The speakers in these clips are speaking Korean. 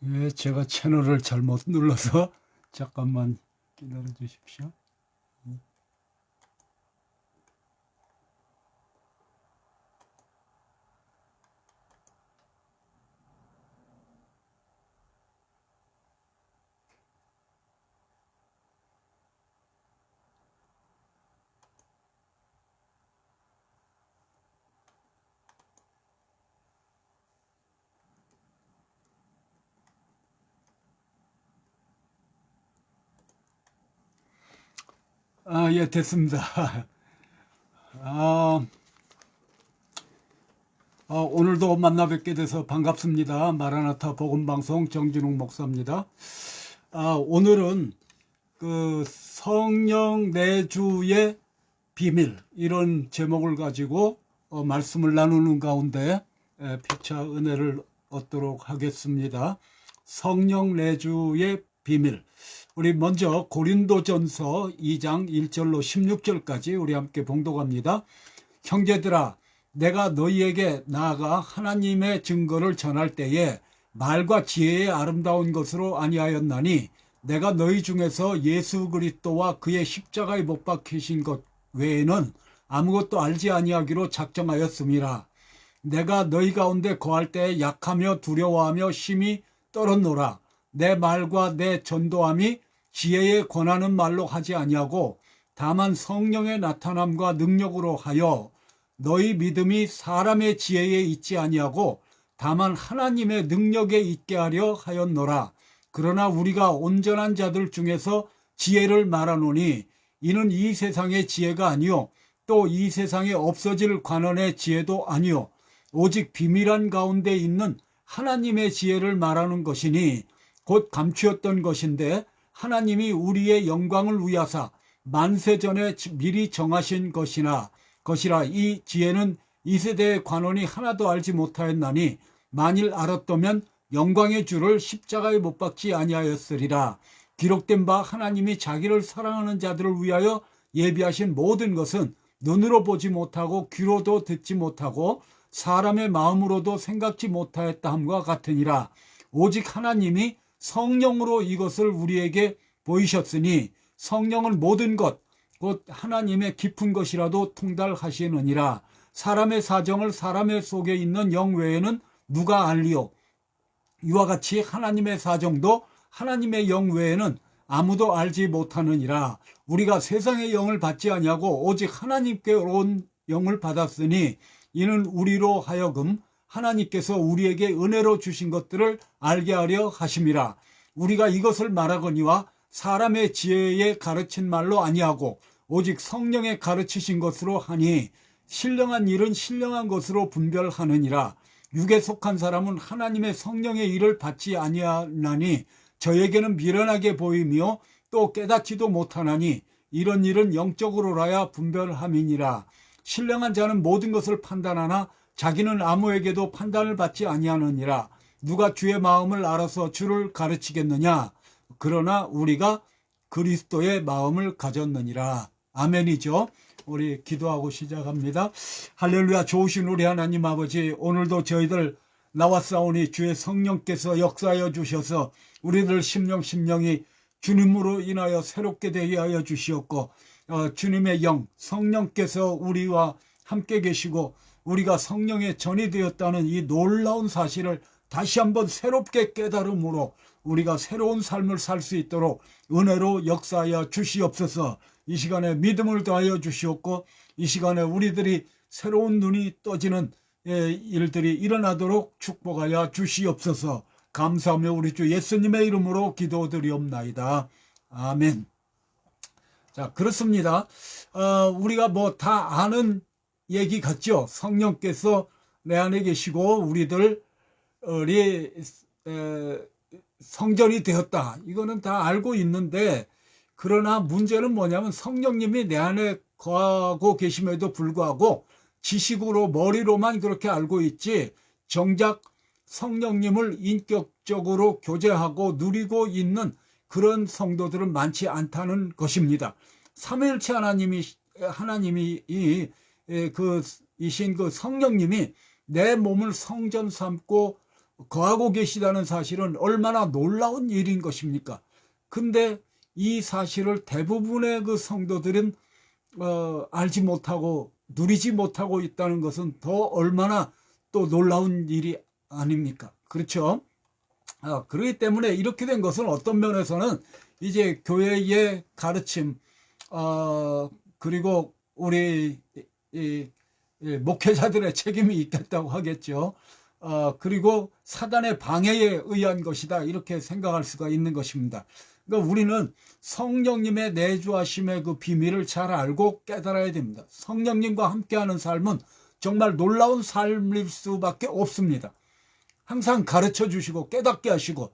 예, 제가 채널을 잘못 눌러서 잠깐만 기다려 주십시오. 예, 됐습니다. 아, 오늘도 만나 뵙게 돼서 반갑습니다. 마라나타 복음방송 정진웅 목사입니다. 오늘은 그 성령 내주의 비밀 이런 제목을 가지고 말씀을 나누는 가운데 피차 은혜를 얻도록 하겠습니다. 성령 내주의 비밀. 우리 먼저 고린도전서 2장 1절로 16절까지 우리 함께 봉독합니다. 형제들아, 내가 너희에게 나아가 하나님의 증거를 전할 때에 말과 지혜의 아름다운 것으로 아니하였나니 내가 너희 중에서 예수 그리스도와 그의 십자가에 못 박히신 것 외에는 아무것도 알지 아니하기로 작정하였음이라. 내가 너희 가운데 거할 때 약하며 두려워하며 심히 떨었노라. 내 말과 내 전도함이 지혜에 권하는 말로 하지 아니하고 다만 성령의 나타남과 능력으로 하여 너희 믿음이 사람의 지혜에 있지 아니하고 다만 하나님의 능력에 있게 하려 하였노라. 그러나 우리가 온전한 자들 중에서 지혜를 말하노니 이는 이 세상의 지혜가 아니요 또 이 세상에 없어질 관원의 지혜도 아니요 오직 비밀한 가운데 있는 하나님의 지혜를 말하는 것이니 곧 감추었던 것인데 하나님이 우리의 영광을 위하사 만세전에 미리 정하신 것이라 이 지혜는 이 세대의 관원이 하나도 알지 못하였나니 만일 알았다면 영광의 주를 십자가에 못 박지 아니하였으리라. 기록된 바 하나님이 자기를 사랑하는 자들을 위하여 예비하신 모든 것은 눈으로 보지 못하고 귀로도 듣지 못하고 사람의 마음으로도 생각지 못하였다 함과 같으니라. 오직 하나님이 성령으로 이것을 우리에게 보이셨으니 성령은 모든 것 곧 하나님의 깊은 것이라도 통달하시느니라. 사람의 사정을 사람의 속에 있는 영 외에는 누가 알리요? 이와 같이 하나님의 사정도 하나님의 영 외에는 아무도 알지 못하느니라. 우리가 세상의 영을 받지 아니하고 오직 하나님께로 온 영을 받았으니 이는 우리로 하여금 하나님께서 우리에게 은혜로 주신 것들을 알게 하려 하심이라. 우리가 이것을 말하거니와 사람의 지혜에 가르친 말로 아니하고 오직 성령의 가르치신 것으로 하니 신령한 일은 신령한 것으로 분별하느니라. 육에 속한 사람은 하나님의 성령의 일을 받지 아니하나니 저에게는 미련하게 보이며 또 깨닫지도 못하나니 이런 일은 영적으로라야 분별함이니라. 신령한 자는 모든 것을 판단하나 자기는 아무에게도 판단을 받지 아니하느니라. 누가 주의 마음을 알아서 주를 가르치겠느냐? 그러나 우리가 그리스도의 마음을 가졌느니라. 아멘이죠. 우리 기도하고 시작합니다. 할렐루야. 좋으신 우리 하나님 아버지, 오늘도 저희들 나왔사오니 주의 성령께서 역사하여 주셔서 우리들 심령이 주님으로 인하여 새롭게 되게 하여 주시옵고 주님의 영 성령께서 우리와 함께 계시고 우리가 성령의 전이 되었다는 이 놀라운 사실을 다시 한번 새롭게 깨달음으로 우리가 새로운 삶을 살 수 있도록 은혜로 역사하여 주시옵소서. 이 시간에 믿음을 더하여 주시옵고 이 시간에 우리들이 새로운 눈이 떠지는 일들이 일어나도록 축복하여 주시옵소서. 감사하며 우리 주 예수님의 이름으로 기도드리옵나이다. 아멘. 자, 그렇습니다. 우리가 뭐 다 아는 얘기 같죠. 성령께서 내 안에 계시고 우리들이 성전이 되었다. 이거는 다 알고 있는데 그러나 문제는 뭐냐면 성령님이 내 안에 거하고 계심에도 불구하고 지식으로 머리로만 그렇게 알고 있지 정작 성령님을 인격적으로 교제하고 누리고 있는 그런 성도들은 많지 않다는 것입니다. 삼위일체 하나님이 이신 그 성령님이 내 몸을 성전 삼고 거하고 계시다는 사실은 얼마나 놀라운 일인 것입니까? 근데 이 사실을 대부분의 그 성도들은 알지 못하고 누리지 못하고 있다는 것은 더 얼마나 또 놀라운 일이 아닙니까? 그렇죠? 그렇기 때문에 이렇게 된 것은 어떤 면에서는 이제 교회의 가르침, 그리고 우리 목회자들의 책임이 있겠다고 하겠죠. 그리고 사단의 방해에 의한 것이다, 이렇게 생각할 수가 있는 것입니다. 그러니까 우리는 성령님의 내주하심의 그 비밀을 잘 알고 깨달아야 됩니다. 성령님과 함께하는 삶은 정말 놀라운 삶일 수밖에 없습니다. 항상 가르쳐 주시고 깨닫게 하시고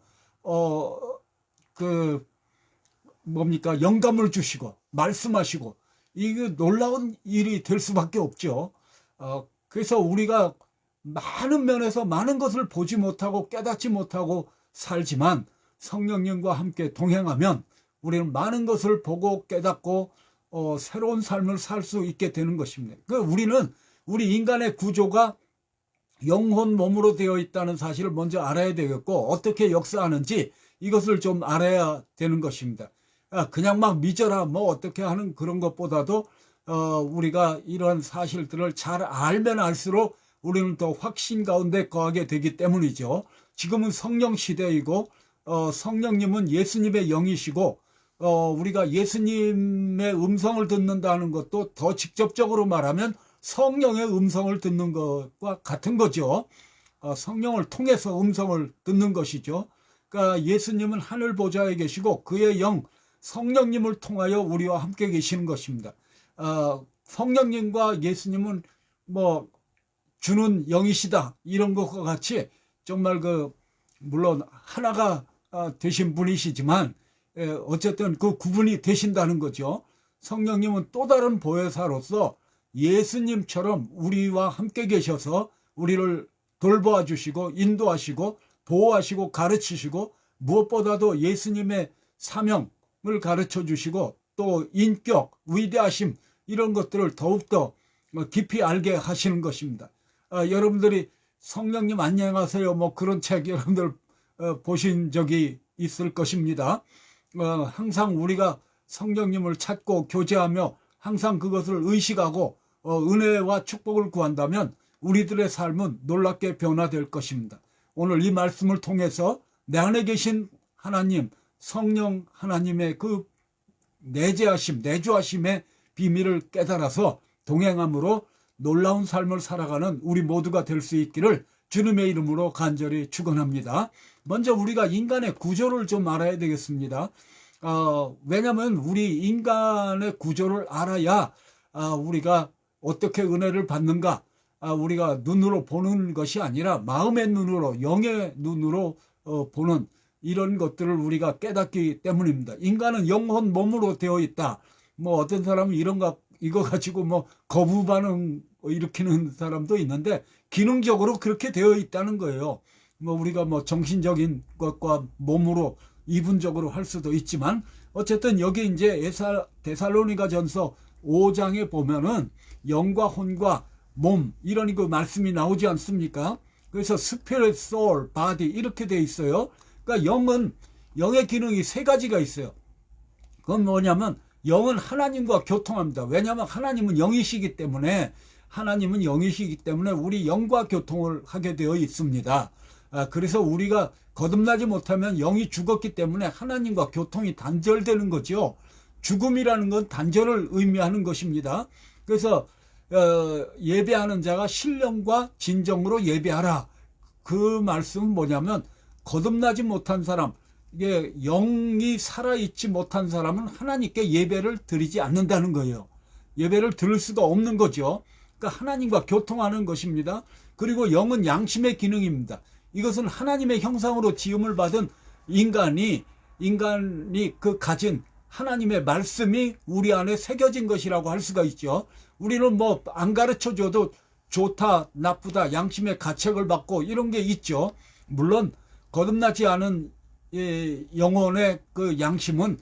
영감을 주시고 말씀하시고, 이게 놀라운 일이 될 수밖에 없죠. 그래서 우리가 많은 면에서 많은 것을 보지 못하고 깨닫지 못하고 살지만 성령님과 함께 동행하면 우리는 많은 것을 보고 깨닫고 새로운 삶을 살 수 있게 되는 것입니다. 우리 인간의 구조가 영혼 몸으로 되어 있다는 사실을 먼저 알아야 되겠고, 어떻게 역사하는지 이것을 좀 알아야 되는 것입니다. 그냥 막 믿어라 뭐 어떻게 하는 그런 것보다도 우리가 이런 사실들을 잘 알면 알수록 우리는 더 확신 가운데 거하게 되기 때문이죠. 지금은 성령 시대이고 성령님은 예수님의 영이시고, 우리가 예수님의 음성을 듣는다는 것도 더 직접적으로 말하면 성령의 음성을 듣는 것과 같은 거죠. 성령을 통해서 음성을 듣는 것이죠. 그러니까 예수님은 하늘 보좌에 계시고 그의 영 성령님을 통하여 우리와 함께 계시는 것입니다. 성령님과 예수님은 뭐 주는 영이시다 이런 것과 같이 정말 물론 하나가 되신 분이시지만 어쨌든 그 구분이 되신다는 거죠. 성령님은 또 다른 보혜사로서 예수님처럼 우리와 함께 계셔서 우리를 돌보아 주시고 인도하시고 보호하시고 가르치시고, 무엇보다도 예수님의 사명을 가르쳐 주시고 또 인격, 위대하심 이런 것들을 더욱더 깊이 알게 하시는 것입니다. 여러분들이 성령님 안녕하세요 뭐 그런 책 여러분들 보신 적이 있을 것입니다. 항상 우리가 성령님을 찾고 교제하며 항상 그것을 의식하고 은혜와 축복을 구한다면 우리들의 삶은 놀랍게 변화될 것입니다. 오늘 이 말씀을 통해서 내 안에 계신 하나님, 성령 하나님의 그 내주하심의 비밀을 깨달아서 동행함으로 놀라운 삶을 살아가는 우리 모두가 될 수 있기를 주님의 이름으로 간절히 축원합니다. 먼저 우리가 인간의 구조를 좀 알아야 되겠습니다. 왜냐하면 우리 인간의 구조를 알아야 우리가 어떻게 은혜를 받는가, 우리가 눈으로 보는 것이 아니라 마음의 눈으로, 영의 눈으로 보는 이런 것들을 우리가 깨닫기 때문입니다. 인간은 영혼 몸으로 되어 있다. 뭐 어떤 사람은 이거 가지고 뭐 거부 반응 일으키는 사람도 있는데, 기능적으로 그렇게 되어 있다는 거예요. 뭐 우리가 뭐 정신적인 것과 몸으로 이분적으로 할 수도 있지만, 어쨌든 여기 이제 데살로니가전서 5장에 보면은 영과 혼과 몸 이런 그 말씀이 나오지 않습니까? 그래서 spirit, soul, body 이렇게 돼 있어요. 그러니까 영의 기능이 세 가지가 있어요. 그건 뭐냐면 영은 하나님과 교통합니다. 왜냐하면 하나님은 영이시기 때문에 우리 영과 교통을 하게 되어 있습니다. 그래서 우리가 거듭나지 못하면 영이 죽었기 때문에 하나님과 교통이 단절되는 거죠. 죽음이라는 건 단절을 의미하는 것입니다. 그래서 예배하는 자가 신령과 진정으로 예배하라. 그 말씀은 뭐냐면 거듭나지 못한 사람, 이게 영이 살아있지 못한 사람은 하나님께 예배를 드리지 않는다는 거예요. 예배를 드릴 수가 없는 거죠. 그러니까 하나님과 교통하는 것입니다. 그리고 영은 양심의 기능입니다. 이것은 하나님의 형상으로 지음을 받은 인간이 그 가진 하나님의 말씀이 우리 안에 새겨진 것이라고 할 수가 있죠. 우리는 뭐 안 가르쳐 줘도 좋다, 나쁘다, 양심의 가책을 받고 이런 게 있죠. 물론 거듭나지 않은 영혼의 그 양심은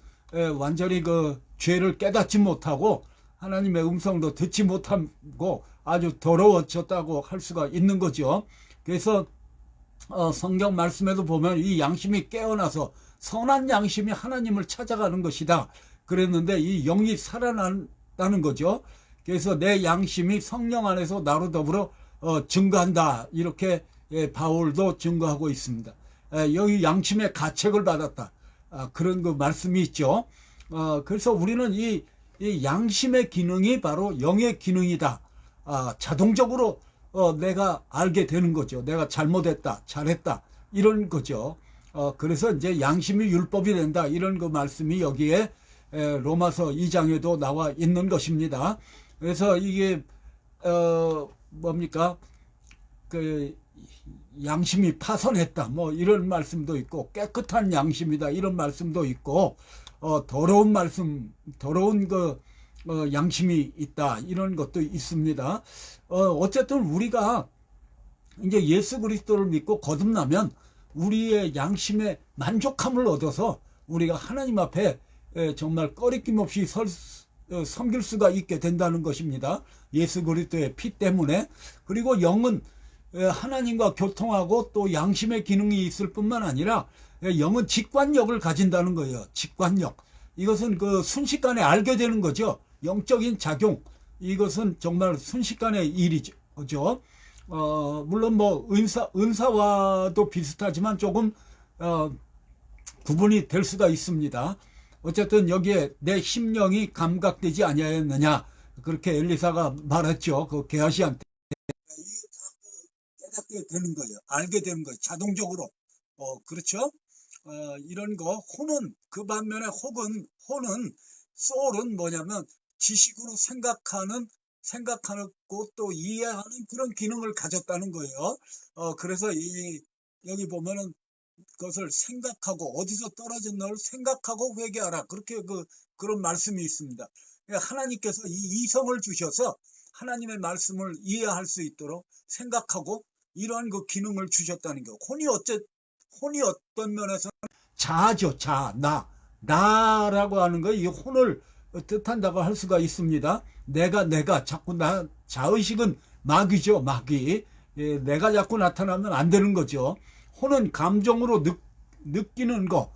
완전히 그 죄를 깨닫지 못하고 하나님의 음성도 듣지 못하고 아주 더러워졌다고 할 수가 있는 거죠. 그래서 성경 말씀에도 보면 이 양심이 깨어나서 선한 양심이 하나님을 찾아가는 것이다 그랬는데, 이 영이 살아난다는 거죠. 그래서 내 양심이 성령 안에서 나로 더불어 증거한다, 이렇게 바울도 증거하고 있습니다. 여기 양심의 가책을 받았다, 그런 그 말씀이 있죠. 그래서 우리는 이 양심의 기능이 바로 영의 기능이다. 자동적으로 내가 알게 되는 거죠. 내가 잘못했다, 잘했다, 이런 거죠. 그래서 이제 양심이 율법이 된다, 이런 그 말씀이 여기에 로마서 2장에도 나와 있는 것입니다. 그래서 이게 뭡니까? 그 양심이 파선했다, 뭐 이런 말씀도 있고, 깨끗한 양심이다, 이런 말씀도 있고, 더러운 말씀, 더러운 그 양심이 있다, 이런 것도 있습니다. 어쨌든 우리가 이제 예수 그리스도를 믿고 거듭나면 우리의 양심에 만족함을 얻어서 우리가 하나님 앞에 정말 꺼리낌 없이 섬길 수가 있게 된다는 것입니다. 예수 그리스도의 피 때문에. 그리고 영은 하나님과 교통하고 또 양심의 기능이 있을 뿐만 아니라 영은 직관력을 가진다는 거예요. 직관력. 이것은 그 순식간에 알게 되는 거죠. 영적인 작용. 이것은 정말 순식간의 일이죠. 물론 뭐 은사와도 비슷하지만 조금 구분이 될 수가 있습니다. 어쨌든 여기에 내 심령이 감각되지 아니하였느냐, 그렇게 엘리사가 말했죠. 그 게하시한테. 깨닫게 되는 거예요. 알게 되는 거예요. 자동적으로. 그렇죠? 이런 거. 혼은 그 반면에 혼은 소울은 뭐냐면 지식으로 생각하고 또 이해하는 그런 기능을 가졌다는 거예요. 그래서 여기 보면은 그것을 생각하고, 어디서 떨어진 너를 생각하고 회개하라, 그렇게 그런 말씀이 있습니다. 하나님께서 이 이성을 주셔서 하나님의 말씀을 이해할 수 있도록 생각하고 이러한 그 기능을 주셨다는 거. 혼이 어떤 면에서는 자아죠. 나라고 하는 거, 이 혼을 뜻한다고 할 수가 있습니다. 내가 자꾸 자의식은 마귀죠. 마귀. 내가 자꾸 나타나면 안 되는 거죠. 혼은 감정으로 느끼는 거,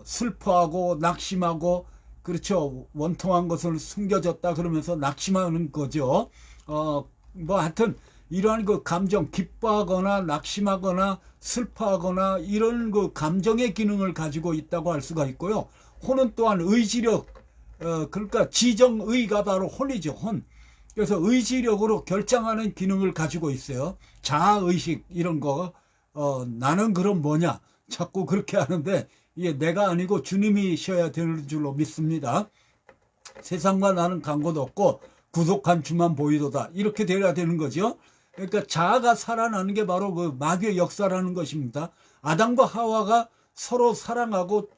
슬퍼하고 낙심하고, 그렇죠. 원통한 것을 숨겨졌다 그러면서 낙심하는 거죠. 뭐 하여튼 이러한 그 감정, 기뻐하거나 낙심하거나 슬퍼하거나 이런 그 감정의 기능을 가지고 있다고 할 수가 있고요. 혼은 또한 의지력, 그러니까 지정의가 바로 혼이죠. 혼. 그래서 의지력으로 결정하는 기능을 가지고 있어요. 자아의식 이런 거. 나는 그럼 뭐냐, 자꾸 그렇게 하는데 이게 내가 아니고 주님이셔야 되는 줄로 믿습니다. 세상과 나는 간곳 없고 구속한 주만 보이도다, 이렇게 되어야 되는 거죠. 그러니까 자아가 살아나는 게 바로 그 마귀의 역사라는 것입니다. 아담과 하와가 서로 사랑하고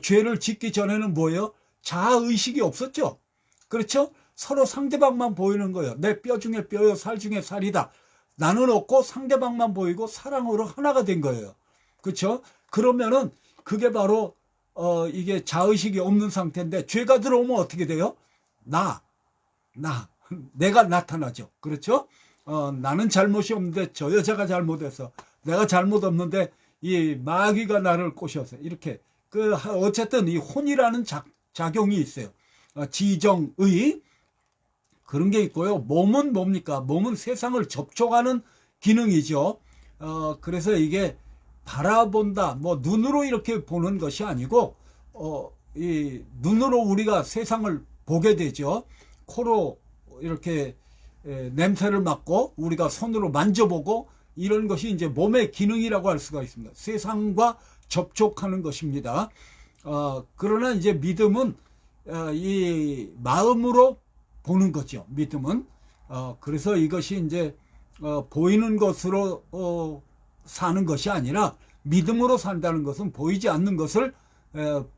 죄를 짓기 전에는 뭐예요? 자아의식이 없었죠. 그렇죠? 서로 상대방만 보이는 거예요. 내 뼈 중에 뼈요, 살 중에 살이다. 나는 없고 상대방만 보이고 사랑으로 하나가 된 거예요. 그렇죠? 그러면은 그게 바로 이게 자의식이 없는 상태인데, 죄가 들어오면 어떻게 돼요? 내가 나타나죠. 그렇죠? 나는 잘못이 없는데 저 여자가 잘못해서, 내가 잘못 없는데 이 마귀가 나를 꼬셔서, 이렇게 어쨌든 이 혼이라는 작용이 있어요. 지정의 그런 게 있고요. 몸은 뭡니까? 몸은 세상을 접촉하는 기능이죠. 그래서 이게 바라본다, 뭐 눈으로 이렇게 보는 것이 아니고, 이 눈으로 우리가 세상을 보게 되죠. 코로 이렇게 냄새를 맡고 우리가 손으로 만져보고, 이런 것이 이제 몸의 기능이라고 할 수가 있습니다. 세상과 접촉하는 것입니다. 그러나 이제 믿음은 이 마음으로 보는 거죠. 믿음은. 그래서 이것이 이제 보이는 것으로 사는 것이 아니라, 믿음으로 산다는 것은 보이지 않는 것을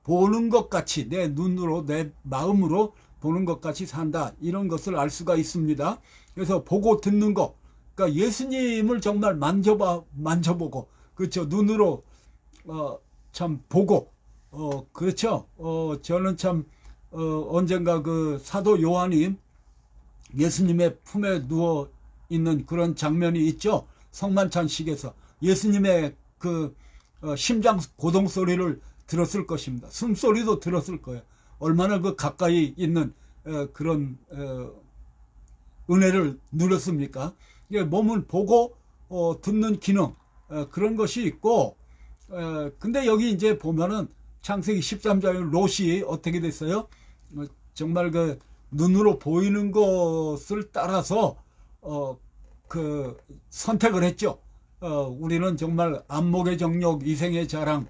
보는 것 같이, 내 눈으로 내 마음으로 보는 것 같이 산다, 이런 것을 알 수가 있습니다. 그래서 보고 듣는 것, 그러니까 예수님을 정말 만져보고, 그렇죠. 눈으로 참 보고, 그렇죠. 저는 참 언젠가 그 사도 요한이 예수님의 품에 누워 있는 그런 장면이 있죠. 성만찬식에서 예수님의 그 심장 고동 소리를 들었을 것입니다. 숨소리도 들었을 거예요. 얼마나 그 가까이 있는 그런 은혜를 누렸습니까? 몸은 보고 듣는 기능 그런 것이 있고, 근데 여기 이제 보면은 창세기 13장의 롯이 어떻게 됐어요? 정말 그 눈으로 보이는 것을 따라서 그 선택을 했죠. 우리는 정말 안목의 정욕, 이생의 자랑,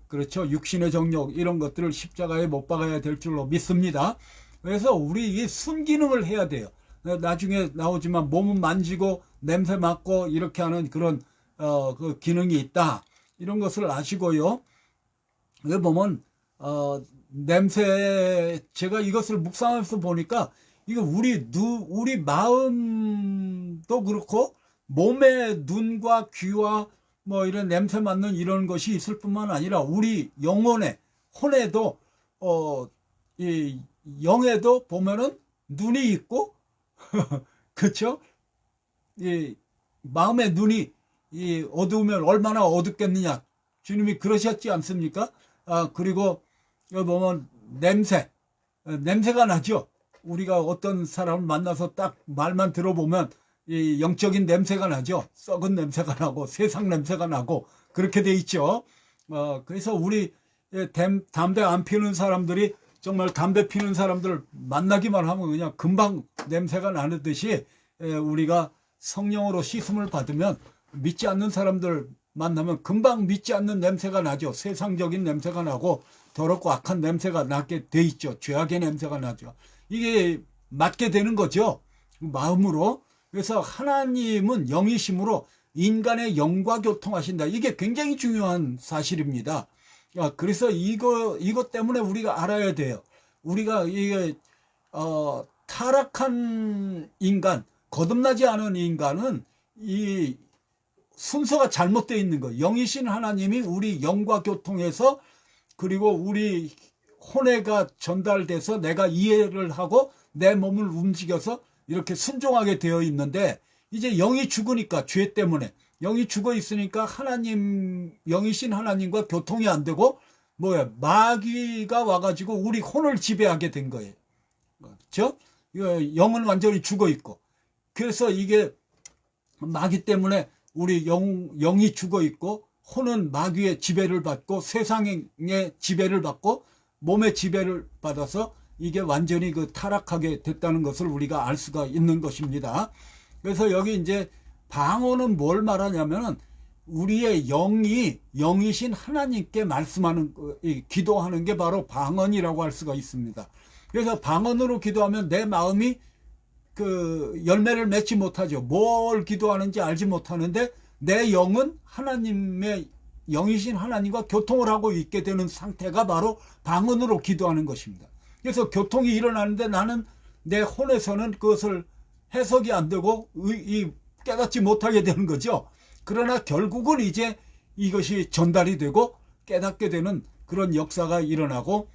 그렇죠. 육신의 정욕 이런 것들을 십자가에 못 박아야 될 줄로 믿습니다. 그래서 우리 이 순기능을 해야 돼요. 나중에 나오지만 몸은 만지고 냄새 맡고 이렇게 하는 그런 그 기능이 있다. 이런 것을 아시고요. 여기 보면 냄새, 제가 이것을 묵상하면서 보니까 이거 우리 마음도 그렇고 몸의 눈과 귀와 뭐 이런 냄새 맡는 이런 것이 있을 뿐만 아니라 우리 영혼에, 혼에도 이 영에도 보면은 눈이 있고 그렇죠? 이 마음의 눈이 이 어두우면 얼마나 어둡겠느냐. 주님이 그러셨지 않습니까? 그리고 여기 보면 냄새가 나죠. 우리가 어떤 사람을 만나서 딱 말만 들어보면 이 영적인 냄새가 나죠. 썩은 냄새가 나고 세상 냄새가 나고 그렇게 돼 있죠. 그래서 우리 담배 안 피우는 사람들이 정말 담배 피우는 사람들 만나기만 하면 그냥 금방 냄새가 나듯이 우리가 성령으로 씻음을 받으면 믿지 않는 사람들 만나면 금방 믿지 않는 냄새가 나죠. 세상적인 냄새가 나고 더럽고 악한 냄새가 나게 돼 있죠. 죄악의 냄새가 나죠. 이게 맡게 되는 거죠. 마음으로. 그래서 하나님은 영이심으로 인간의 영과 교통하신다. 이게 굉장히 중요한 사실입니다. 그래서 이것 때문에 우리가 알아야 돼요. 우리가 이게 타락한 인간, 거듭나지 않은 인간은 이 순서가 잘못되어 있는 거예요. 영이신 하나님이 우리 영과 교통해서 그리고 우리 혼애가 전달돼서 내가 이해를 하고 내 몸을 움직여서 이렇게 순종하게 되어 있는데 이제 영이 죽으니까 죄 때문에 영이 죽어 있으니까 하나님 영이신 하나님과 교통이 안 되고 마귀가 와가지고 우리 혼을 지배하게 된 거예요. 그렇죠? 영은 완전히 죽어 있고 그래서 이게 마귀 때문에 우리 영이 죽어 있고 혼은 마귀의 지배를 받고 세상의 지배를 받고 몸의 지배를 받아서 이게 완전히 그 타락하게 됐다는 것을 우리가 알 수가 있는 것입니다. 그래서 여기 이제 방언은 뭘 말하냐면은 우리의 영이신 하나님께 말씀하는 기도하는 게 바로 방언이라고 할 수가 있습니다. 그래서 방언으로 기도하면 내 마음이 그 열매를 맺지 못하죠. 뭘 기도하는지 알지 못하는데 내 영은 하나님의 영이신 하나님과 교통을 하고 있게 되는 상태가 바로 방언으로 기도하는 것입니다. 그래서 교통이 일어나는데 나는 내 혼에서는 그것을 해석이 안 되고 깨닫지 못하게 되는 거죠. 그러나 결국은 이제 이것이 전달이 되고 깨닫게 되는 그런 역사가 일어나고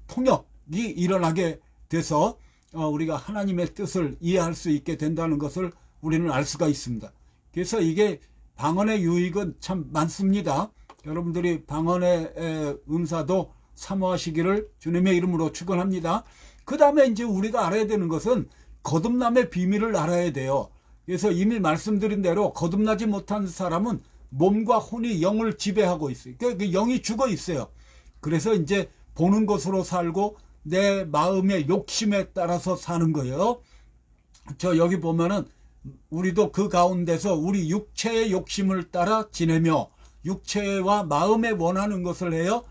통역이 일어나게 돼서 우리가 하나님의 뜻을 이해할 수 있게 된다는 것을 우리는 알 수가 있습니다. 그래서 이게 방언의 유익은 참 많습니다. 여러분들이 방언의 은사도 사모하시기를 주님의 이름으로 축원합니다. 그 다음에 이제 우리가 알아야 되는 것은 거듭남의 비밀을 알아야 돼요. 그래서 이미 말씀드린 대로 거듭나지 못한 사람은 몸과 혼이 영을 지배하고 있어요. 그러니까 영이 죽어 있어요. 그래서 이제 보는 것으로 살고 내 마음의 욕심에 따라서 사는 거예요. 저 여기 보면은 우리도 그 가운데서 우리 육체의 욕심을 따라 지내며 육체와 마음에 원하는 것을 해요.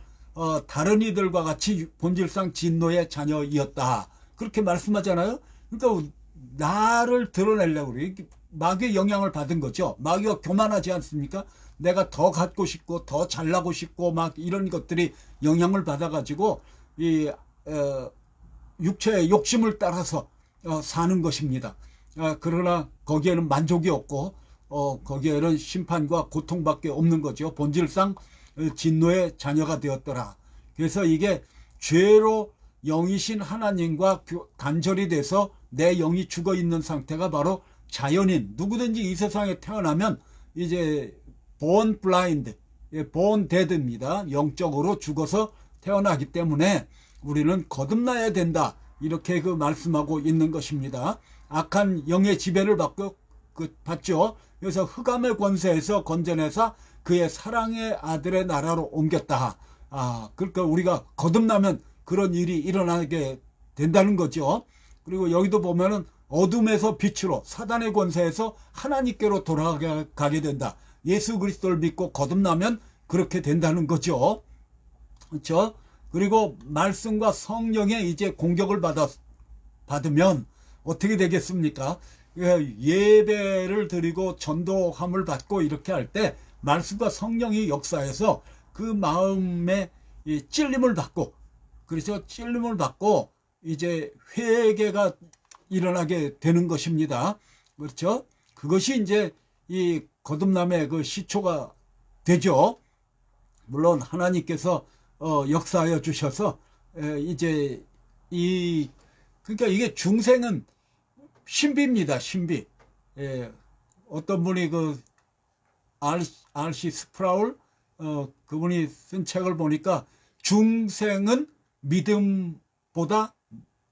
다른 이들과 같이 본질상 진노의 자녀이었다. 그렇게 말씀하잖아요. 그러니까 나를 드러내려고 그래. 마귀의 영향을 받은 거죠. 마귀가 교만하지 않습니까? 내가 더 갖고 싶고 더 잘나고 싶고 막 이런 것들이 영향을 받아가지고 육체의 욕심을 따라서 사는 것입니다. 그러나 거기에는 만족이 없고 거기에는 심판과 고통밖에 없는 거죠. 본질상 진노의 자녀가 되었더라. 그래서 이게 죄로 영이신 하나님과 단절이 돼서 내 영이 죽어 있는 상태가 바로 자연인 누구든지 이 세상에 태어나면 이제 born blind, born dead입니다. 영적으로 죽어서 태어나기 때문에 우리는 거듭나야 된다. 이렇게 그 말씀하고 있는 것입니다. 악한 영의 지배를 받죠. 그래서 흑암의 권세에서 건져내사 그의 사랑의 아들의 나라로 옮겼다. 그러니까 우리가 거듭나면 그런 일이 일어나게 된다는 거죠. 그리고 여기도 보면은 어둠에서 빛으로 사단의 권세에서 하나님께로 돌아가게 된다. 예수 그리스도를 믿고 거듭나면 그렇게 된다는 거죠. 그렇죠? 그리고 말씀과 성령의 이제 공격을 받으면 어떻게 되겠습니까? 예배를 드리고 전도함을 받고 이렇게 할 때 말씀과 성령이 역사해서 그 마음에 찔림을 받고, 그래서 찔림을 받고 이제 회개가 일어나게 되는 것입니다. 그렇죠? 그것이 이제 이 거듭남의 그 시초가 되죠. 물론 하나님께서 역사하여 주셔서 이제 그러니까 이게 중생은 신비입니다. 신비. 어떤 분이 그 R.C. 스프라울 그분이 쓴 책을 보니까 중생은 믿음보다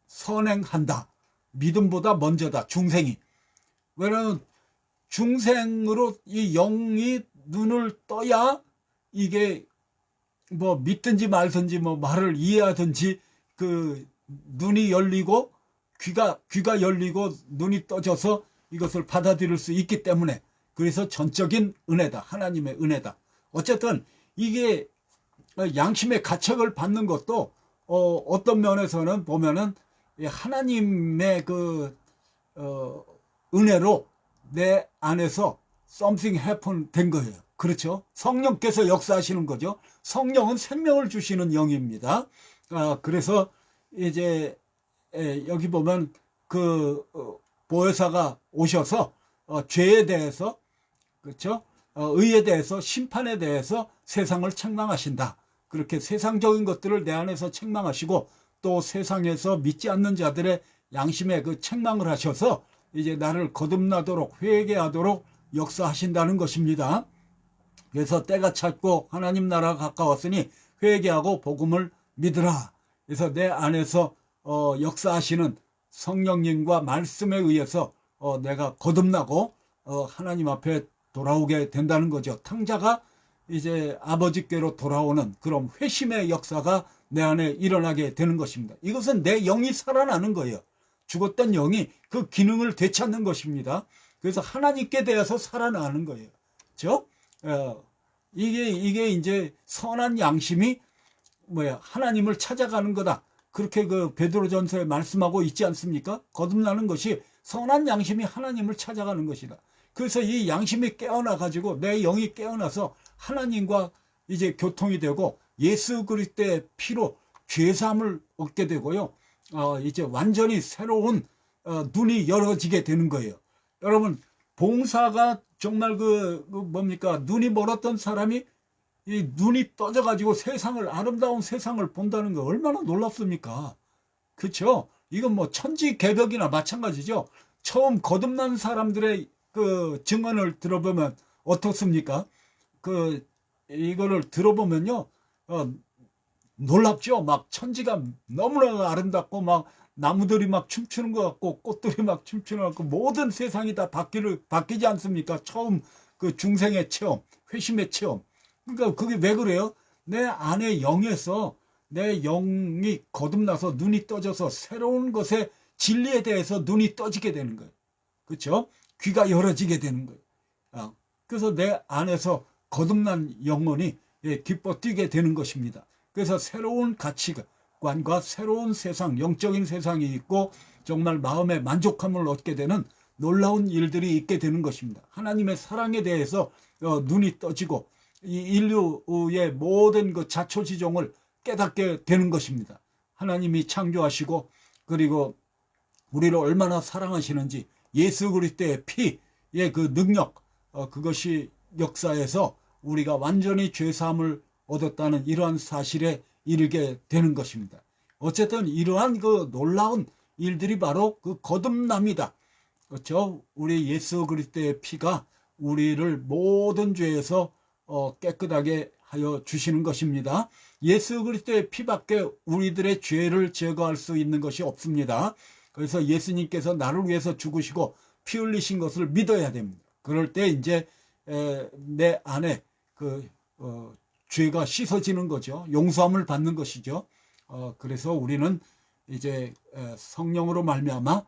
선행한다. 믿음보다 먼저다. 중생이. 왜냐하면 중생으로 이 영이 눈을 떠야 이게 뭐 믿든지 말든지 뭐 말을 이해하든지 그 눈이 열리고 귀가 열리고 눈이 떠져서 이것을 받아들일 수 있기 때문에, 그래서 전적인 은혜다. 하나님의 은혜다. 어쨌든 이게 양심의 가책을 받는 것도 어떤 면에서는 보면은 하나님의 그 은혜로 내 안에서 something happen 된 거예요. 그렇죠? 성령께서 역사하시는 거죠. 성령은 생명을 주시는 영입니다. 그래서 이제 여기 보면 그 보혜사가 오셔서 죄에 대해서, 그렇죠? 의에 대해서, 심판에 대해서 세상을 책망하신다. 그렇게 세상적인 것들을 내 안에서 책망하시고 또 세상에서 믿지 않는 자들의 양심에 그 책망을 하셔서 이제 나를 거듭나도록 회개하도록 역사하신다는 것입니다. 그래서 때가 찼고 하나님 나라가 가까웠으니 회개하고 복음을 믿으라. 그래서 내 안에서 역사하시는 성령님과 말씀에 의해서 내가 거듭나고 하나님 앞에 돌아오게 된다는 거죠. 탕자가 이제 아버지께로 돌아오는 그런 회심의 역사가 내 안에 일어나게 되는 것입니다. 이것은 내 영이 살아나는 거예요. 죽었던 영이 그 기능을 되찾는 것입니다. 그래서 하나님께 대해서 살아나는 거예요. 그렇죠? 이게 이제 선한 양심이 하나님을 찾아가는 거다. 그렇게 그 베드로전서에 말씀하고 있지 않습니까? 거듭나는 것이 선한 양심이 하나님을 찾아가는 것이다. 그래서 이 양심이 깨어나 가지고 내 영이 깨어나서 하나님과 이제 교통이 되고 예수 그리스도의 피로 죄사함을 얻게 되고요. 이제 완전히 새로운 눈이 열어지게 되는 거예요. 여러분, 봉사가 정말 눈이 멀었던 사람이 이 눈이 떠져가지고 아름다운 세상을 본다는 거 얼마나 놀랍습니까? 그렇죠? 이건 뭐 천지개벽이나 마찬가지죠. 처음 거듭난 사람들의 그 증언을 들어보면 어떻습니까? 이거를 들어보면요, 놀랍죠? 막 천지가 너무나 아름답고 막 나무들이 막 춤추는 것 같고 꽃들이 막 춤추는 것 같고 모든 세상이 다 바뀌지 않습니까? 처음 그 중생의 체험, 회심의 체험. 그러니까 그게 왜 그래요? 내 안의 영에서 내 영이 거듭나서 눈이 떠져서 새로운 것의 진리에 대해서 눈이 떠지게 되는 거예요. 그렇죠? 귀가 열어지게 되는 거예요. 그래서 내 안에서 거듭난 영혼이 기뻐 뛰게 되는 것입니다. 그래서 새로운 가치관과 새로운 세상, 영적인 세상이 있고 정말 마음의 만족함을 얻게 되는 놀라운 일들이 있게 되는 것입니다. 하나님의 사랑에 대해서 눈이 떠지고 이 인류의 모든 그 자초지종을 깨닫게 되는 것입니다. 하나님이 창조하시고 그리고 우리를 얼마나 사랑하시는지 예수 그리스도의 피의 그 능력, 그것이 역사에서 우리가 완전히 죄사함을 얻었다는 이러한 사실에 이르게 되는 것입니다. 어쨌든 이러한 그 놀라운 일들이 바로 그 거듭남이다. 그렇죠? 우리 예수 그리스도의 피가 우리를 모든 죄에서 깨끗하게 하여 주시는 것입니다. 예수 그리스도의 피밖에 우리들의 죄를 제거할 수 있는 것이 없습니다. 그래서 예수님께서 나를 위해서 죽으시고 피 흘리신 것을 믿어야 됩니다. 그럴 때 이제 내 안에 죄가 씻어지는 거죠. 용서함을 받는 것이죠. 그래서 우리는 이제 성령으로 말미암아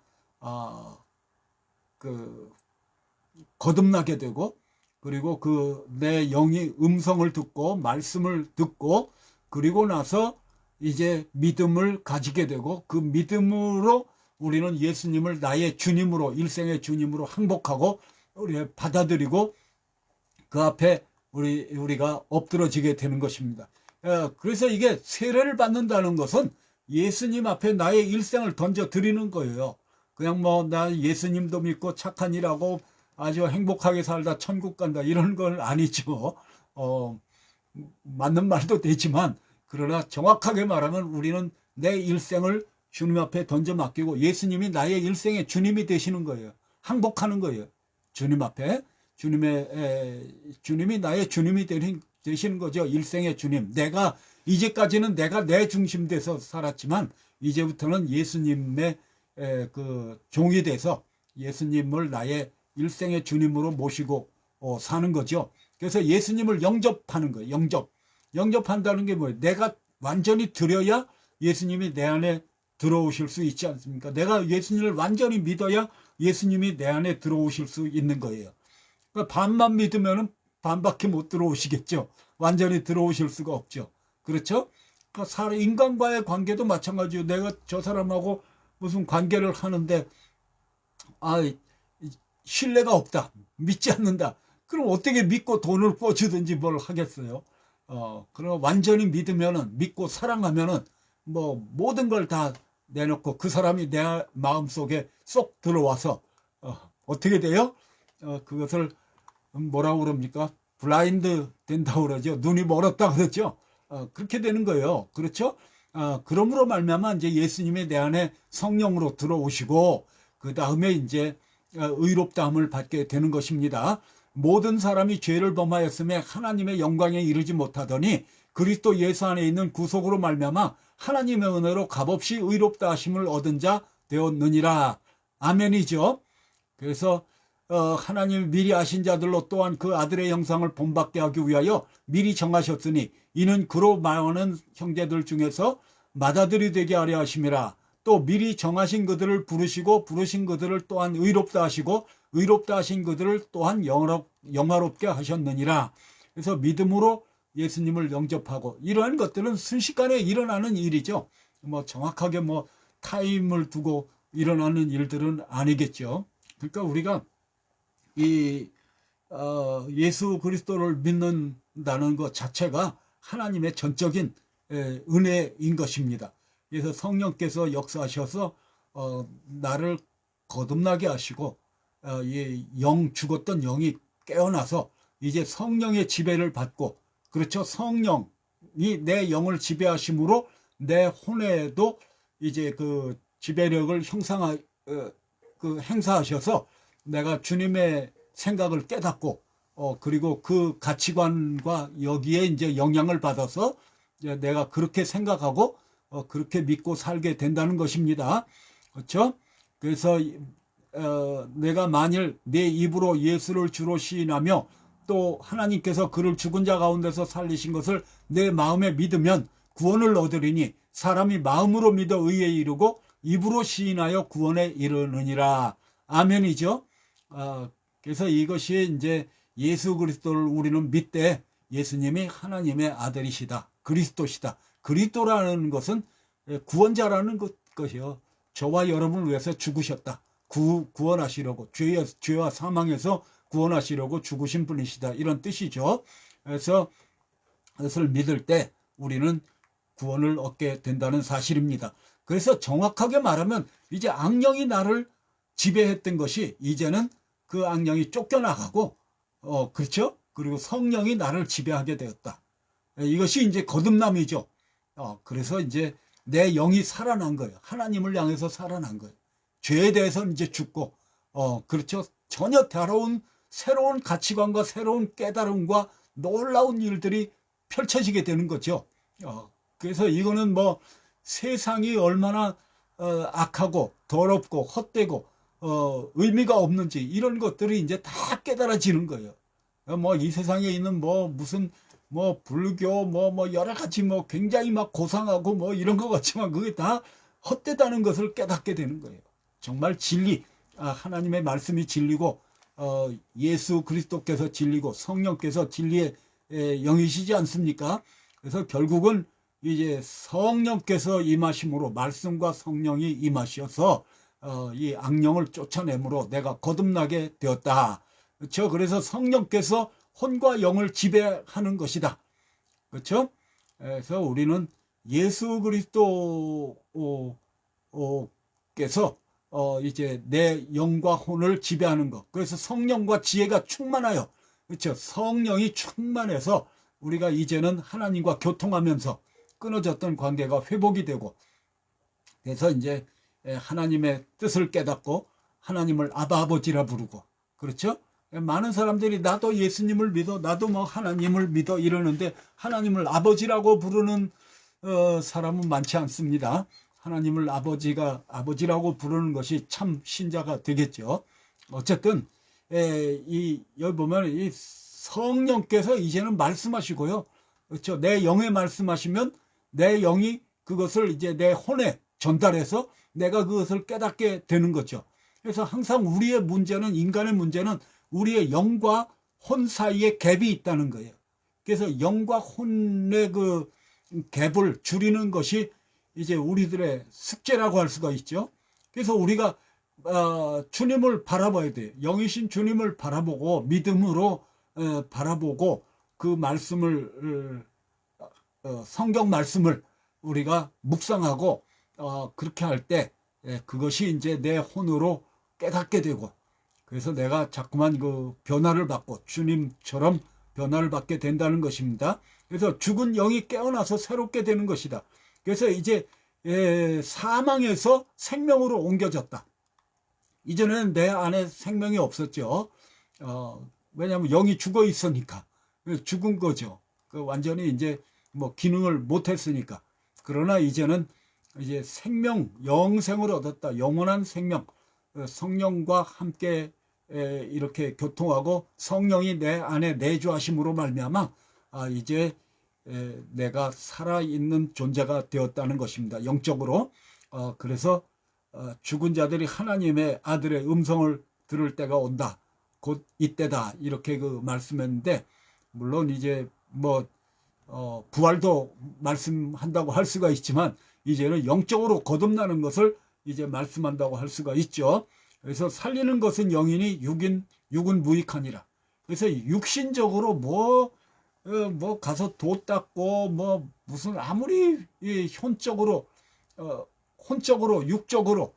거듭나게 되고, 그리고 내 영이 음성을 듣고 말씀을 듣고, 그리고 나서 이제 믿음을 가지게 되고, 그 믿음으로 우리는 예수님을 나의 주님으로, 일생의 주님으로 항복하고 우리 받아들이고 그 앞에 우리가 엎드러지게 되는 것입니다. 그래서 이게 세례를 받는다는 것은 예수님 앞에 나의 일생을 던져 드리는 거예요. 그냥 나 예수님도 믿고 착한 일하고 아주 행복하게 살다 천국 간다 이런 건 아니죠. 맞는 말도 되지만, 그러나 정확하게 말하면 우리는 내 일생을 주님 앞에 던져 맡기고 예수님이 나의 일생의 주님이 되시는 거예요. 항복하는 거예요. 주님 앞에 주님이 나의 주님이 되시는 거죠. 일생의 주님. 이제까지는 내가 내 중심 돼서 살았지만 이제부터는 예수님의 종이 돼서 예수님을 나의 일생의 주님으로 모시고 사는 거죠. 그래서 예수님을 영접하는 거예요. 영접한다는 게 뭐예요? 내가 완전히 드려야 예수님이 내 안에 들어오실 수 있지 않습니까? 내가 예수님을 완전히 믿어야 예수님이 내 안에 들어오실 수 있는 거예요. 그러니까 반만 믿으면 반밖에 못 들어오시겠죠. 완전히 들어오실 수가 없죠. 그렇죠? 그러니까 인간과의 관계도 마찬가지예요. 내가 저 사람하고 무슨 관계를 하는데 신뢰가 없다, 믿지 않는다. 그럼 어떻게 믿고 돈을 꿔주든지 뭘 하겠어요? 그럼 완전히 믿고 사랑하면은 모든 걸 다 내놓고 그 사람이 내 마음속에 쏙 들어와서 어떻게 돼요? 그것을 뭐라고 그럽니까? 블라인드 된다고 그러죠. 눈이 멀었다 그러죠. 그렇게 되는 거예요. 그렇죠? 그러므로 말미암아 이제 예수님이 내 안에 성령으로 들어오시고 그 다음에 이제 의롭다함을 받게 되는 것입니다. 모든 사람이 죄를 범하였음에 하나님의 영광에 이르지 못하더니 그리스도 예수 안에 있는 구속으로 말미암아 하나님의 은혜로 값없이 의롭다 하심을 얻은 자 되었느니라. 아멘이죠. 그래서 하나님이 미리 아신 자들로 또한 그 아들의 형상을 본받게 하기 위하여 미리 정하셨으니 이는 그로 많은 형제들 중에서 맏아들이 되게 하려 하심이라. 또 미리 정하신 그들을 부르시고 부르신 그들을 또한 의롭다 하시고 의롭다 하신 그들을 또한 영화롭게 하셨느니라. 그래서 믿음으로 예수님을 영접하고, 이러한 것들은 순식간에 일어나는 일이죠. 정확하게 타임을 두고 일어나는 일들은 아니겠죠. 그러니까 우리가 예수 그리스도를 믿는다는 것 자체가 하나님의 전적인 은혜인 것입니다. 그래서 성령께서 역사하셔서 나를 거듭나게 하시고 죽었던 영이 깨어나서 이제 성령의 지배를 받고, 그렇죠? 성령이 내 영을 지배하심으로 내 혼에도 이제 그 지배력을 행사하셔서 내가 주님의 생각을 깨닫고 그리고 그 가치관과 여기에 이제 영향을 받아서 내가 그렇게 생각하고 그렇게 믿고 살게 된다는 것입니다. 그렇죠? 그래서 내가 만일 내 입으로 예수를 주로 시인하며 또 하나님께서 그를 죽은 자 가운데서 살리신 것을 내 마음에 믿으면 구원을 얻으리니 사람이 마음으로 믿어 의에 이르고 입으로 시인하여 구원에 이르느니라. 아멘이죠. 그래서 이것이 이제 예수 그리스도를 우리는 믿되 예수님이 하나님의 아들이시다, 그리스도시다. 그리스도라는 것은 구원자라는 것이요. 저와 여러분을 위해서 죽으셨다. 구원하시려고, 죄와 사망에서 구원하시려고 죽으신 분이시다, 이런 뜻이죠. 그래서 그것을 믿을 때 우리는 구원을 얻게 된다는 사실입니다. 그래서 정확하게 말하면 이제 악령이 나를 지배했던 것이 이제는 그 악령이 쫓겨나가고 그렇죠? 그리고 성령이 나를 지배하게 되었다. 이것이 이제 거듭남이죠. 그래서 이제 내 영이 살아난 거예요. 하나님을 향해서 살아난 거예요. 죄에 대해서는 이제 죽고 그렇죠. 전혀 다른 새로운 가치관과 새로운 깨달음과 놀라운 일들이 펼쳐지게 되는 거죠. 그래서 이거는 뭐 세상이 얼마나 악하고 더럽고 헛되고 의미가 없는지 이런 것들이 이제 다 깨달아지는 거예요. 뭐 이 세상에 있는 뭐 무슨 뭐 불교 뭐 여러 가지 뭐 굉장히 막 고상하고 뭐 이런 것 같지만 그게 다 헛되다는 것을 깨닫게 되는 거예요. 정말 진리, 하나님의 말씀이 진리고 예수 그리스도께서 진리고 성령께서 진리의 영이시지 않습니까? 그래서 결국은 이제 성령께서 임하심으로 말씀과 성령이 임하셔서 이 악령을 쫓아내므로 내가 거듭나게 되었다. 그렇죠? 그래서 성령께서 혼과 영을 지배하는 것이다. 그렇죠? 그래서 우리는 예수 그리스도께서 이제 내 영과 혼을 지배하는 것. 그래서 성령과 지혜가 충만하여, 그렇죠? 성령이 충만해서 우리가 이제는 하나님과 교통하면서 끊어졌던 관계가 회복이 되고, 그래서 이제 하나님의 뜻을 깨닫고 하나님을 아버지라 부르고, 그렇죠? 많은 사람들이 나도 예수님을 믿어, 나도 뭐 하나님을 믿어 이러는데 하나님을 아버지라고 부르는 사람은 많지 않습니다. 하나님을 아버지라고 부르는 것이 참 신자가 되겠죠. 어쨌든 여기 보면 이 성령께서 이제는 말씀하시고요. 그렇죠? 내 영에 말씀하시면 내 영이 그것을 이제 내 혼에 전달해서 내가 그것을 깨닫게 되는 거죠. 그래서 항상 우리의 문제는, 인간의 문제는 우리의 영과 혼 사이에 갭이 있다는 거예요. 그래서 영과 혼의 그 갭을 줄이는 것이 이제 우리들의 숙제라고 할 수가 있죠. 그래서 우리가 주님을 바라봐야 돼요. 영이신 주님을 바라보고 믿음으로 바라보고 그 말씀을 성경 말씀을 우리가 묵상하고 그렇게 할 때 그것이 이제 내 혼으로 깨닫게 되고, 그래서 내가 자꾸만 그 변화를 받고 주님처럼 변화를 받게 된다는 것입니다. 그래서 죽은 영이 깨어나서 새롭게 되는 것이다. 그래서 이제 사망에서 생명으로 옮겨졌다. 이전에는 내 안에 생명이 없었죠. 왜냐하면 영이 죽어 있으니까 죽은 거죠. 완전히 이제 뭐 기능을 못했으니까. 그러나 이제는 이제 생명, 영생을 얻었다. 영원한 생명, 성령과 함께 이렇게 교통하고 성령이 내 안에 내주하심으로 말미암아 이제 내가 살아있는 존재가 되었다는 것입니다. 영적으로. 그래서 죽은 자들이 하나님의 아들의 음성을 들을 때가 온다. 곧 이때다. 이렇게 그 말씀했는데, 물론 이제 뭐 부활도 말씀한다고 할 수가 있지만 이제는 영적으로 거듭나는 것을 이제 말씀한다고 할 수가 있죠. 그래서 살리는 것은 영이니 육은 무익하니라. 그래서 육신적으로 뭐 가서 도 닦고 뭐 무슨 아무리 혼적으로 육적으로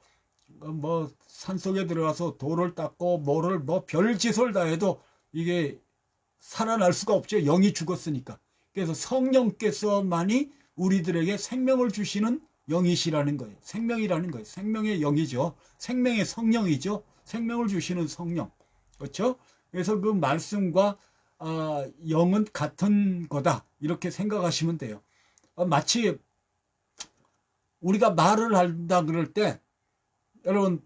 뭐 산속에 들어가서 돌을 닦고 뭐를 뭐 별짓을 다 해도 이게 살아날 수가 없죠. 영이 죽었으니까. 그래서 성령께서만이 우리들에게 생명을 주시는 영이시라는 거예요. 생명이라는 거예요. 생명의 영이죠. 생명의 성령이죠. 생명을 주시는 성령. 그렇죠? 그래서 그 말씀과 영은 같은 거다. 이렇게 생각하시면 돼요. 마치 우리가 말을 한다 그럴 때 여러분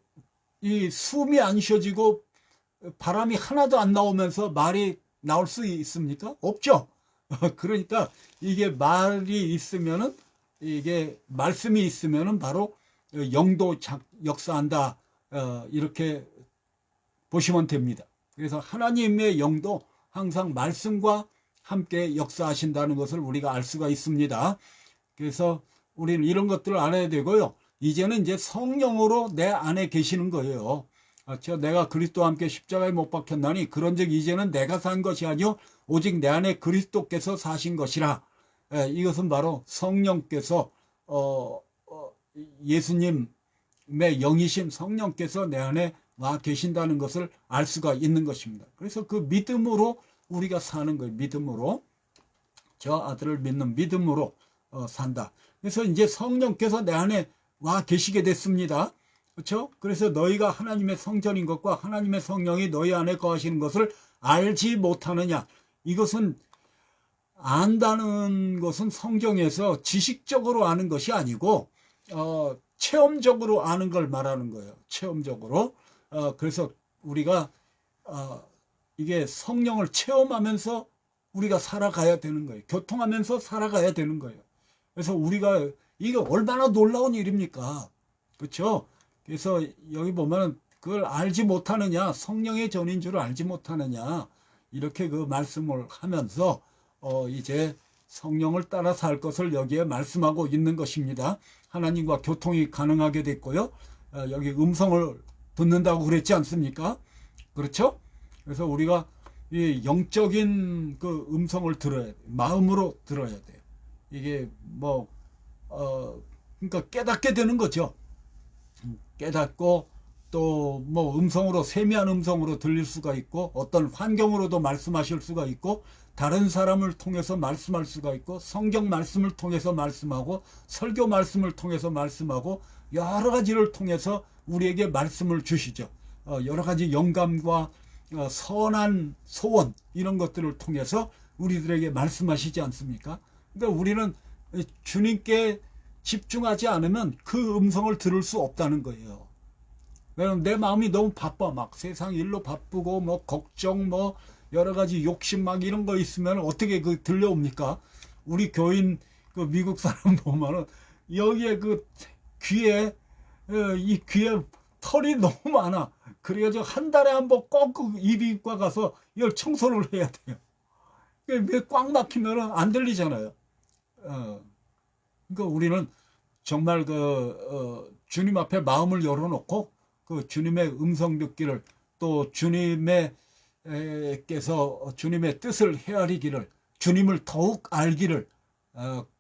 이 숨이 안 쉬어지고 바람이 하나도 안 나오면서 말이 나올 수 있습니까? 없죠. 그러니까 이게 말이 있으면은, 이게 말씀이 있으면은 바로 영도 역사한다. 이렇게 보시면 됩니다. 그래서 하나님의 영도 항상 말씀과 함께 역사하신다는 것을 우리가 알 수가 있습니다. 그래서 우리는 이런 것들을 알아야 되고요. 이제는 이제 성령으로 내 안에 계시는 거예요. 내가 그리스도와 함께 십자가에 못 박혔나니 그런즉 이제는 내가 산 것이 아니요 오직 내 안에 그리스도께서 사신 것이라. 이것은 바로 성령께서 예수님의 영이신 성령께서 내 안에 와 계신다는 것을 알 수가 있는 것입니다. 그래서 그 믿음으로 우리가 사는 거예요. 믿음으로. 저 아들을 믿는 믿음으로 산다. 그래서 이제 성령께서 내 안에 와 계시게 됐습니다. 그렇죠? 그래서 너희가 하나님의 성전인 것과 하나님의 성령이 너희 안에 거하시는 것을 알지 못하느냐. 이것은 안다는 것은 성경에서 지식적으로 아는 것이 아니고 체험적으로 아는 걸 말하는 거예요. 체험적으로. 그래서 우리가 이게 성령을 체험하면서 우리가 살아가야 되는 거예요. 교통하면서 살아가야 되는 거예요. 그래서 우리가 이게 얼마나 놀라운 일입니까? 그렇죠? 그래서 여기 보면 그걸 알지 못하느냐, 성령의 전인 줄 알지 못하느냐, 이렇게 그 말씀을 하면서 이제 성령을 따라 살 것을 여기에 말씀하고 있는 것입니다. 하나님과 교통이 가능하게 됐고요. 여기 음성을 듣는다고 그랬지 않습니까? 그렇죠? 그래서 우리가 이 영적인 그 음성을 들어야 돼. 마음으로 들어야 돼. 이게 그러니까 깨닫게 되는 거죠. 깨닫고 또 음성으로, 세미한 음성으로 들릴 수가 있고, 어떤 환경으로도 말씀하실 수가 있고, 다른 사람을 통해서 말씀할 수가 있고, 성경 말씀을 통해서 말씀하고, 설교 말씀을 통해서 말씀하고, 여러 가지를 통해서 우리에게 말씀을 주시죠. 여러 가지 영감과 선한 소원, 이런 것들을 통해서 우리들에게 말씀하시지 않습니까? 그러니까 우리는 주님께 집중하지 않으면 그 음성을 들을 수 없다는 거예요. 왜냐면 내 마음이 너무 바빠. 막 세상 일로 바쁘고 걱정 여러 가지 욕심 막 이런 거 있으면 어떻게 그 들려옵니까? 우리 교인 그 미국 사람 보면은 여기에 그 귀에 이 귀에 털이 너무 많아. 그래가지고 한 달에 한 번 꼭 이비인후과 가서 이걸 청소를 해야 돼요. 꽉 막히면은 안 들리잖아요. 그러니까 우리는 정말 주님 앞에 마음을 열어놓고 그 주님의 음성 듣기를, 또 주님의 뜻을 헤아리기를, 주님을 더욱 알기를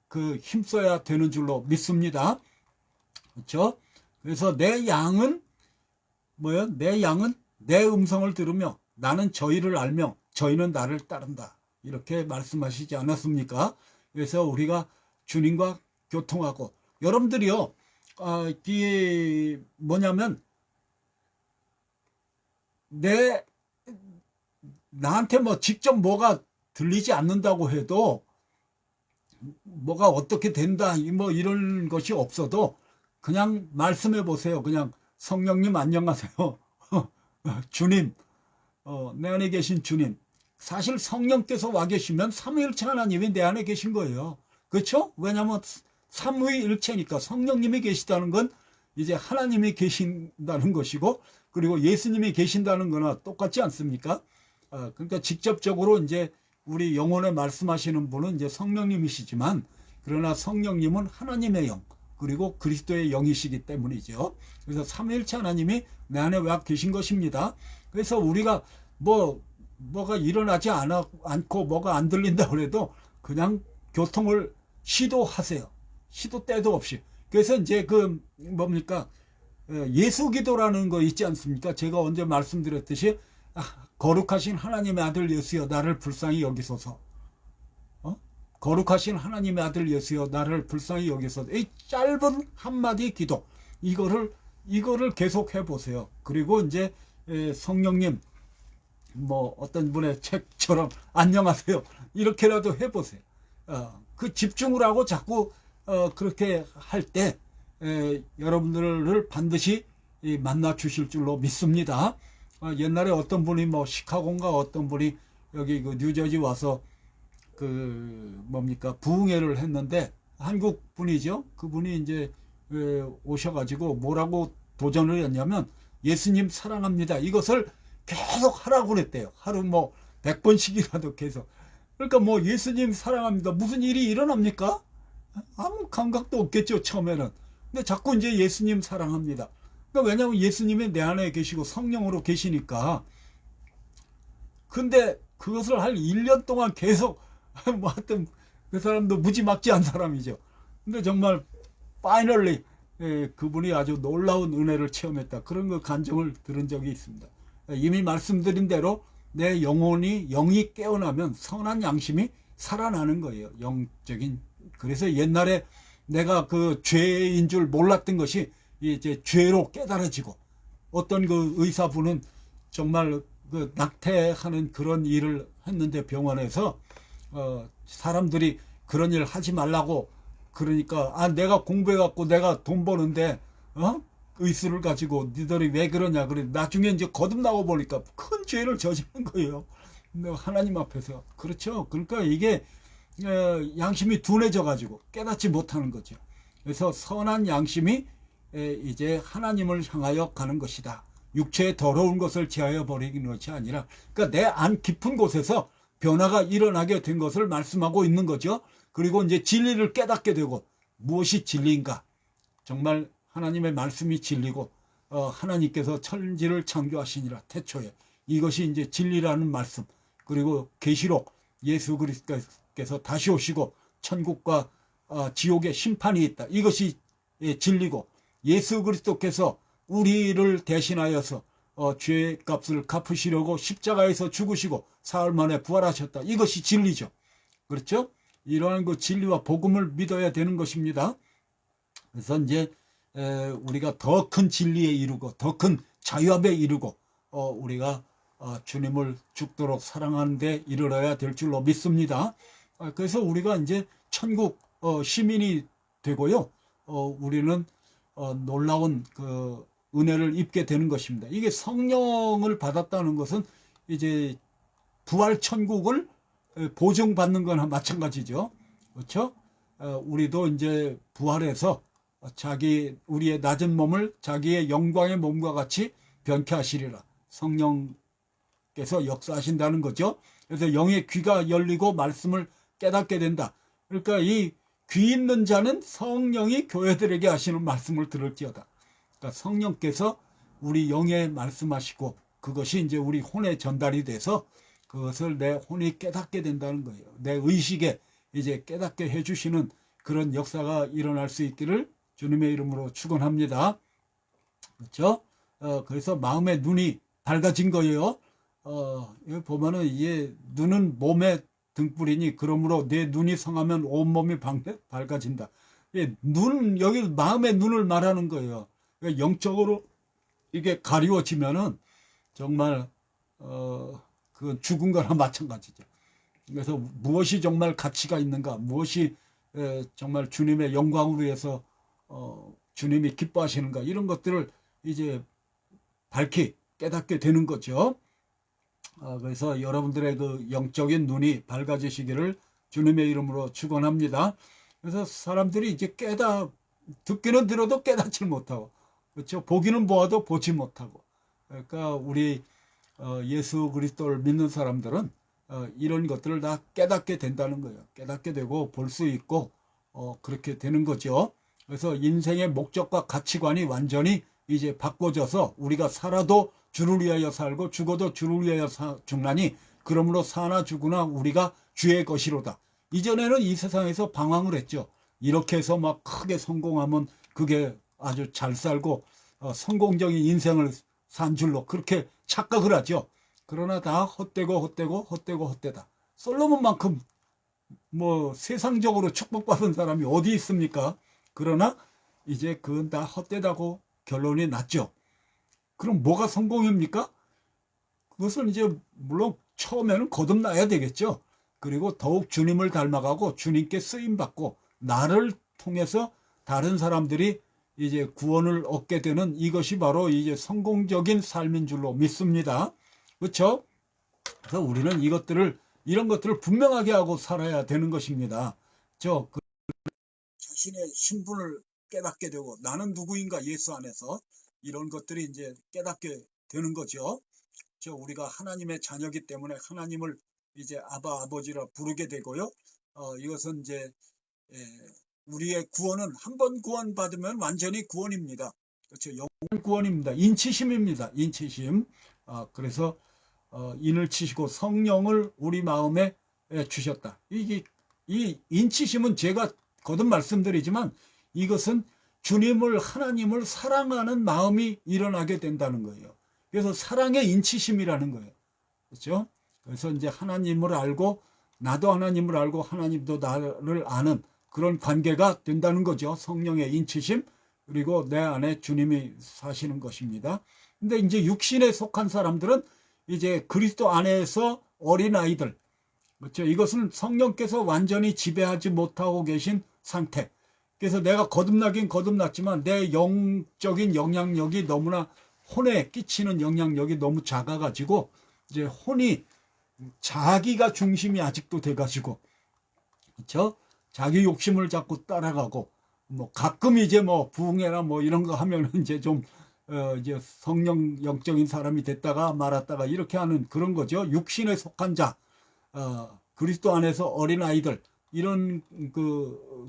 그 힘써야 되는 줄로 믿습니다. 그렇죠? 그래서 내 양은 내 음성을 들으며 나는 저희를 알며 저희는 나를 따른다. 이렇게 말씀하시지 않았습니까? 그래서 우리가 주님과 교통하고, 여러분들이요, 이게 뭐냐면 나한테 직접 뭐가 들리지 않는다고 해도, 뭐가 어떻게 된다 이런 것이 없어도 그냥 말씀해 보세요. 그냥 성령님 안녕하세요. 주님, 내 안에 계신 주님. 사실 성령께서 와 계시면 삼위일체 하나님이 내 안에 계신 거예요. 그렇죠? 왜냐하면 삼위일체니까. 성령님이 계시다는 건 이제 하나님이 계신다는 것이고, 그리고 예수님이 계신다는 거나 똑같지 않습니까? 그러니까 직접적으로 이제 우리 영혼에 말씀하시는 분은 이제 성령님이시지만, 그러나 성령님은 하나님의 영, 그리고 그리스도의 영이시기 때문이죠. 그래서 삼위일체 하나님이 내 안에 와 계신 것입니다. 그래서 우리가 뭐가 일어나지 않고 뭐가 안 들린다 그래도 그냥 교통을 시도하세요. 시도 때도 없이. 그래서 이제 예수 기도라는 거 있지 않습니까? 제가 언제 말씀드렸듯이 거룩하신 하나님의 아들 예수여 나를 불쌍히 여기소서. 거룩하신 하나님의 아들 예수여 나를 불쌍히 여기소서. 이 짧은 한마디 기도, 이거를 계속 해보세요. 그리고 이제 성령님, 어떤 분의 책처럼 안녕하세요 이렇게라도 해보세요. 그 집중을 하고 자꾸 그렇게 할 때 여러분들을 반드시 만나 주실 줄로 믿습니다. 옛날에 어떤 분이 시카고인가 어떤 분이 여기 그 뉴저지 와서 부흥회를 했는데, 한국 분이죠. 그분이 이제 오셔가지고 뭐라고 도전을 했냐면 예수님 사랑합니다. 이것을 계속 하라고 그랬대요. 하루 100번씩이라도 계속. 그러니까 예수님 사랑합니다. 무슨 일이 일어납니까? 아무 감각도 없겠죠, 처음에는. 근데 자꾸 이제 예수님 사랑합니다. 그러니까 왜냐하면 예수님이 내 안에 계시고 성령으로 계시니까. 근데 그것을 할 1년 동안 계속 하여튼 그 사람도 무지막지한 사람이죠. 근데 정말 파이널리 그분이 아주 놀라운 은혜를 체험했다. 그런 그 간증을 들은 적이 있습니다. 이미 말씀드린 대로 내 영이 깨어나면 선한 양심이 살아나는 거예요. 영적인. 그래서 옛날에 내가 그 죄인 줄 몰랐던 것이 이제 죄로 깨달아지고, 어떤 그 의사분은 정말 그 낙태하는 그런 일을 했는데 병원에서 사람들이 그런 일 하지 말라고 그러니까 내가 공부해갖고 내가 돈 버는데 의술을 가지고 니들이 왜 그러냐 그래. 나중에 이제 거듭나고 보니까 큰 죄를 저지른 거예요. 하나님 앞에서. 그렇죠. 그러니까 이게 양심이 둔해져 가지고 깨닫지 못하는 거죠. 그래서 선한 양심이 이제 하나님을 향하여 가는 것이다. 육체의 더러운 것을 제하여 버리는 것이 아니라, 그러니까 내 안 깊은 곳에서 변화가 일어나게 된 것을 말씀하고 있는 거죠. 그리고 이제 진리를 깨닫게 되고, 무엇이 진리인가? 정말 하나님의 말씀이 진리고, 하나님께서 천지를 창조하시니라 태초에. 이것이 이제 진리라는 말씀. 그리고 계시록 예수 그리스도께서 다시 오시고 천국과 지옥의 심판이 있다. 이것이 진리고, 예수 그리스도께서 우리를 대신하여서 죄의 값을 갚으시려고 십자가에서 죽으시고 사흘 만에 부활하셨다. 이것이 진리죠. 그렇죠? 이러한 그 진리와 복음을 믿어야 되는 것입니다. 그래서 이제 우리가 더 큰 진리에 이르고 더 큰 자유함에 이르고 우리가 주님을 죽도록 사랑하는 데 이르러야 될 줄로 믿습니다. 그래서 우리가 이제 천국 시민이 되고요. 우리는 놀라운 그 은혜를 입게 되는 것입니다. 이게 성령을 받았다는 것은 이제 부활 천국을 보증받는 거나 마찬가지죠. 그렇죠? 우리도 이제 부활해서 우리의 낮은 몸을 자기의 영광의 몸과 같이 변케 하시리라. 성령께서 역사하신다는 거죠. 그래서 영의 귀가 열리고 말씀을 깨닫게 된다. 그러니까 이 귀 있는 자는 성령이 교회들에게 하시는 말씀을 들을지어다. 그러니까 성령께서 우리 영에 말씀하시고 그것이 이제 우리 혼에 전달이 돼서 그것을 내 혼이 깨닫게 된다는 거예요. 내 의식에 이제 깨닫게 해주시는 그런 역사가 일어날 수 있기를 주님의 이름으로 축원합니다. 그렇죠? 그래서 마음의 눈이 밝아진 거예요. 여기 보면은 이게 눈은 몸의 등불이니 그러므로 내 눈이 성하면 온몸이 밝아진다. 여기 마음의 눈을 말하는 거예요. 영적으로 이게 가리워지면은 정말 그건 죽은 거나 마찬가지죠. 그래서 무엇이 정말 가치가 있는가, 무엇이 정말 주님의 영광을 위해서 주님이 기뻐하시는가, 이런 것들을 이제 밝히 깨닫게 되는 거죠. 그래서 여러분들의 그 영적인 눈이 밝아지시기를 주님의 이름으로 축원합니다. 그래서 사람들이 이제 듣기는 들어도 깨닫지 못하고, 그렇죠? 보기는 보아도 보지 못하고. 그러니까 우리 예수 그리스도를 믿는 사람들은 이런 것들을 다 깨닫게 된다는 거예요. 깨닫게 되고 볼 수 있고 그렇게 되는 거죠. 그래서 인생의 목적과 가치관이 완전히 이제 바꿔져서 우리가 살아도 주를 위하여 살고 죽어도 주를 위하여 죽나니 그러므로 사나 죽으나 우리가 주의 것이로다. 이전에는 이 세상에서 방황을 했죠. 이렇게 해서 막 크게 성공하면 그게 아주 잘 살고 성공적인 인생을 산 줄로 그렇게 착각을 하죠. 그러나 다 헛되다. 솔로몬만큼 뭐 세상적으로 축복받은 사람이 어디 있습니까? 그러나 이제 그건 다 헛되다고 결론이 났죠. 그럼 뭐가 성공입니까? 그것은 이제 물론 처음에는 거듭나야 되겠죠. 그리고 더욱 주님을 닮아가고 주님께 쓰임받고 나를 통해서 다른 사람들이 이제 구원을 얻게 되는 이것이 바로 이제 성공적인 삶인 줄로 믿습니다. 그렇죠? 그래서 우리는 이런 것들을 분명하게 하고 살아야 되는 것입니다. 자신의 신분을 깨닫게 되고 나는 누구인가 예수 안에서 이런 것들이 이제 깨닫게 되는 거죠. 우리가 하나님의 자녀이기 때문에 하나님을 이제 아버지라 부르게 되고요. 이것은 이제 우리의 구원은 한 번 구원받으면 완전히 구원입니다. 그렇죠. 영원 구원입니다. 인치심입니다. 인치심. 그래서 인을 치시고 성령을 우리 마음에 주셨다. 이 인치심은 제가 거듭 말씀드리지만 이것은 하나님을 사랑하는 마음이 일어나게 된다는 거예요. 그래서 사랑의 인치심이라는 거예요. 그렇죠? 그래서 이제 하나님을 알고 나도 하나님을 알고 하나님도 나를 아는 그런 관계가 된다는 거죠. 성령의 인치심. 그리고 내 안에 주님이 사시는 것입니다. 근데 이제 육신에 속한 사람들은 이제 그리스도 안에서 어린아이들, 그렇죠. 이것은 성령께서 완전히 지배하지 못하고 계신 상태. 그래서 내가 거듭나긴 거듭났지만 내 영적인 영향력이 너무나 혼에 끼치는 영향력이 너무 작아가지고 이제 혼이 자기가 중심이 아직도 돼가지고, 그렇죠? 자기 욕심을 자꾸 따라가고, 뭐 가끔 이제 뭐 부흥회나 뭐 이런 거 하면은 이제 좀 이제 성령 영적인 사람이 됐다가 말았다가 이렇게 하는 그런 거죠. 육신에 속한 자, 그리스도 안에서 어린 아이들, 이런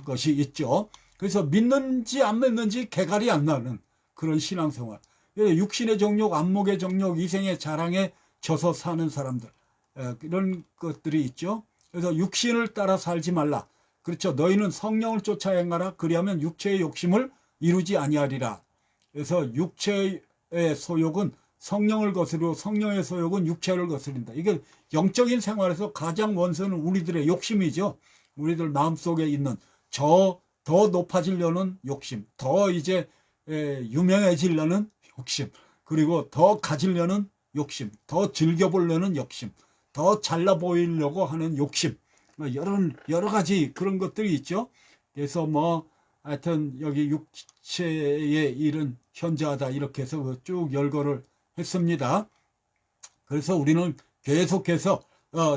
것이 있죠. 그래서 믿는지 안 믿는지 개갈이 안 나는 그런 신앙생활. 육신의 정욕, 안목의 정욕, 이생의 자랑에 져서 사는 사람들, 이런 것들이 있죠. 그래서 육신을 따라 살지 말라. 그렇죠. 너희는 성령을 쫓아 행하라. 그리하면 육체의 욕심을 이루지 아니하리라. 그래서 육체의 소욕은 성령을 거스르고 성령의 소욕은 육체를 거스른다. 이게 영적인 생활에서 가장 원수는 우리들의 욕심이죠. 우리들 마음속에 있는 더 높아지려는 욕심, 더 이제 유명해지려는 욕심, 그리고 더 가지려는 욕심, 더 즐겨보려는 욕심, 더 잘나 보이려고 하는 욕심, 여러 가지 그런 것들이 있죠. 그래서 뭐 하여튼 여기 육체의 일은 현저하다 이렇게 해서 쭉 열거를 했습니다. 그래서 우리는 계속해서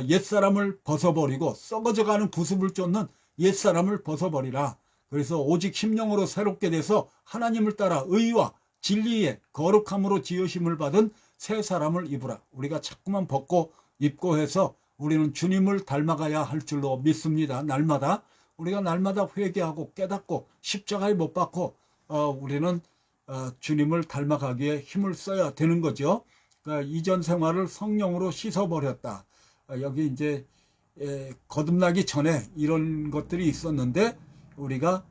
옛사람을 벗어버리고 썩어져가는 구습을 쫓는 옛사람을 벗어버리라. 그래서 오직 심령으로 새롭게 돼서 하나님을 따라 의와 진리의 거룩함으로 지으심을 받은 새 사람을 입으라. 우리가 자꾸만 벗고 입고 해서 우리는 주님을 닮아가야 할 줄로 믿습니다. 날마다 우리가 날마다 회개하고 깨닫고 십자가에 못 박고 우리는 주님을 닮아가기에 힘을 써야 되는 거죠. 그러니까 이전 생활을 성령으로 씻어버렸다. 여기 이제 거듭나기 전에 이런 것들이 있었는데 우리가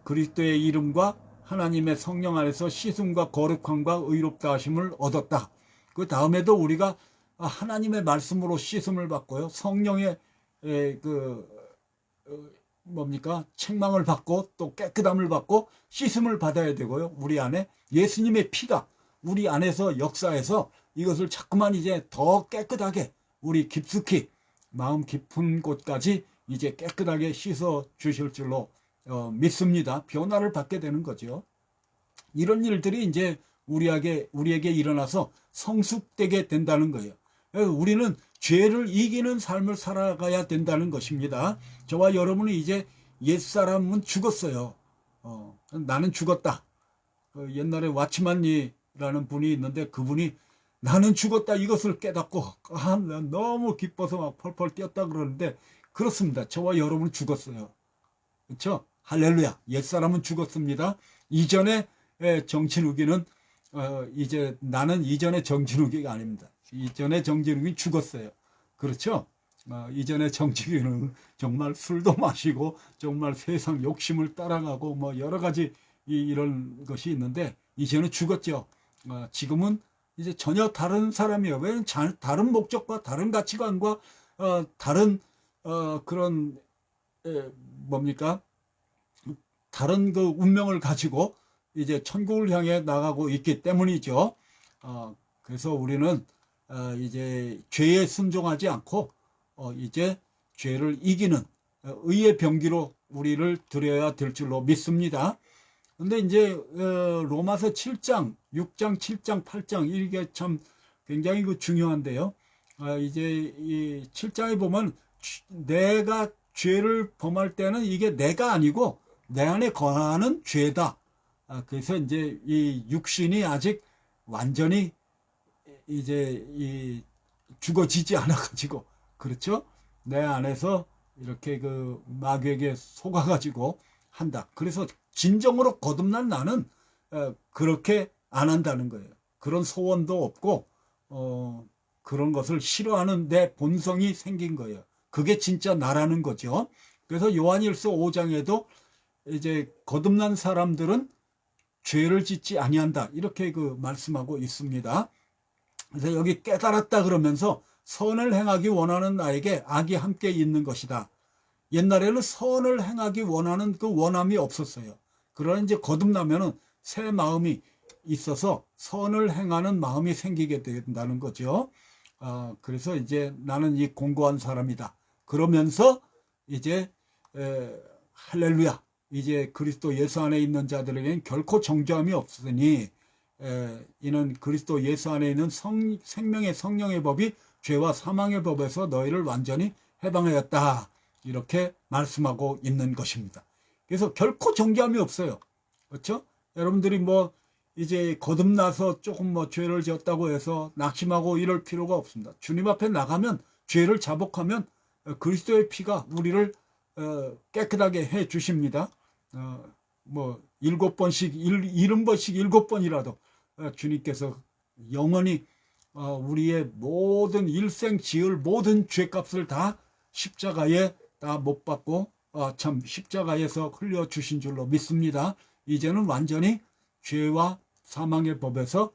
그리스도의 이름과 하나님의 성령 안에서 씻음과 거룩함과 의롭다 하심을 얻었다. 그 다음에도 우리가 하나님의 말씀으로 씻음을 받고요. 성령의 책망을 받고 또 깨끗함을 받고 씻음을 받아야 되고요. 우리 안에 예수님의 피가 우리 안에서 역사해서 이것을 자꾸만 이제 더 깨끗하게 우리 깊숙이 마음 깊은 곳까지 이제 깨끗하게 씻어 주실 줄로 믿습니다. 변화를 받게 되는 거죠. 이런 일들이 이제 우리에게 일어나서 성숙되게 된다는 거예요. 우리는 죄를 이기는 삶을 살아가야 된다는 것입니다. 저와 여러분이 이제 옛사람은 죽었어요. 나는 죽었다. 옛날에 와치만이라는 분이 있는데 그분이 나는 죽었다 이것을 깨닫고 너무 기뻐서 막 펄펄 뛰었다 그러는데 그렇습니다. 저와 여러분은 죽었어요. 그렇죠? 할렐루야. 옛사람은 죽었습니다. 이전에 정진욱이는 이제 나는 이전의 정진욱이가 아닙니다. 이전에 정진욱이 죽었어요. 그렇죠? 이전에 정진욱은 정말 술도 마시고 정말 세상 욕심을 따라가고 뭐 여러 가지 이런 것이 있는데 이제는 죽었죠. 지금은 이제 전혀 다른 사람이에요. 왜냐면 다른 목적과 다른 가치관과 다른 그런 다른 그 운명을 가지고 이제 천국을 향해 나가고 있기 때문이죠. 그래서 우리는 이제 죄에 순종하지 않고 이제 죄를 이기는 의의 병기로 우리를 드려야 될 줄로 믿습니다. 근데 이제 로마서 7장, 6장, 7장, 8장 이게 참 굉장히 중요한데요. 이제 이 7장에 보면 내가 죄를 범할 때는 이게 내가 아니고 내 안에 거하는 죄다. 그래서 이제 이 육신이 아직 완전히 이제 죽어지지 않아가지고 그렇죠? 내 안에서 이렇게 그 마귀에게 속아가지고 한다. 그래서 진정으로 거듭난 나는 그렇게 안 한다는 거예요. 그런 소원도 없고 그런 것을 싫어하는 내 본성이 생긴 거예요. 그게 진짜 나라는 거죠. 그래서 요한일서 5장에도 이제 거듭난 사람들은 죄를 짓지 아니한다 이렇게 말씀하고 있습니다. 그래서 여기 깨달았다 그러면서 선을 행하기 원하는 나에게 악이 함께 있는 것이다. 옛날에는 선을 행하기 원하는 그 원함이 없었어요. 그러나 이제 거듭나면은 새 마음이 있어서 선을 행하는 마음이 생기게 된다는 거죠. 그래서 이제 나는 이 공고한 사람이다. 그러면서 이제 할렐루야. 이제 그리스도 예수 안에 있는 자들에게는 결코 정죄함이 없으니 이는 그리스도 예수 안에 있는 생명의 성령의 법이 죄와 사망의 법에서 너희를 완전히 해방하였다. 이렇게 말씀하고 있는 것입니다. 그래서 결코 정죄함이 없어요. 그렇죠? 여러분들이 뭐 이제 거듭나서 조금 뭐 죄를 지었다고 해서 낙심하고 이럴 필요가 없습니다. 주님 앞에 나가면 죄를 자복하면 그리스도의 피가 우리를 깨끗하게 해 주십니다. 뭐 7번씩 70번씩 7번이라도 주님께서 영원히 우리의 모든 일생 지을 모든 죄값을 다 십자가에 다 못 받고 참 십자가에서 흘려 주신 줄로 믿습니다. 이제는 완전히 죄와 사망의 법에서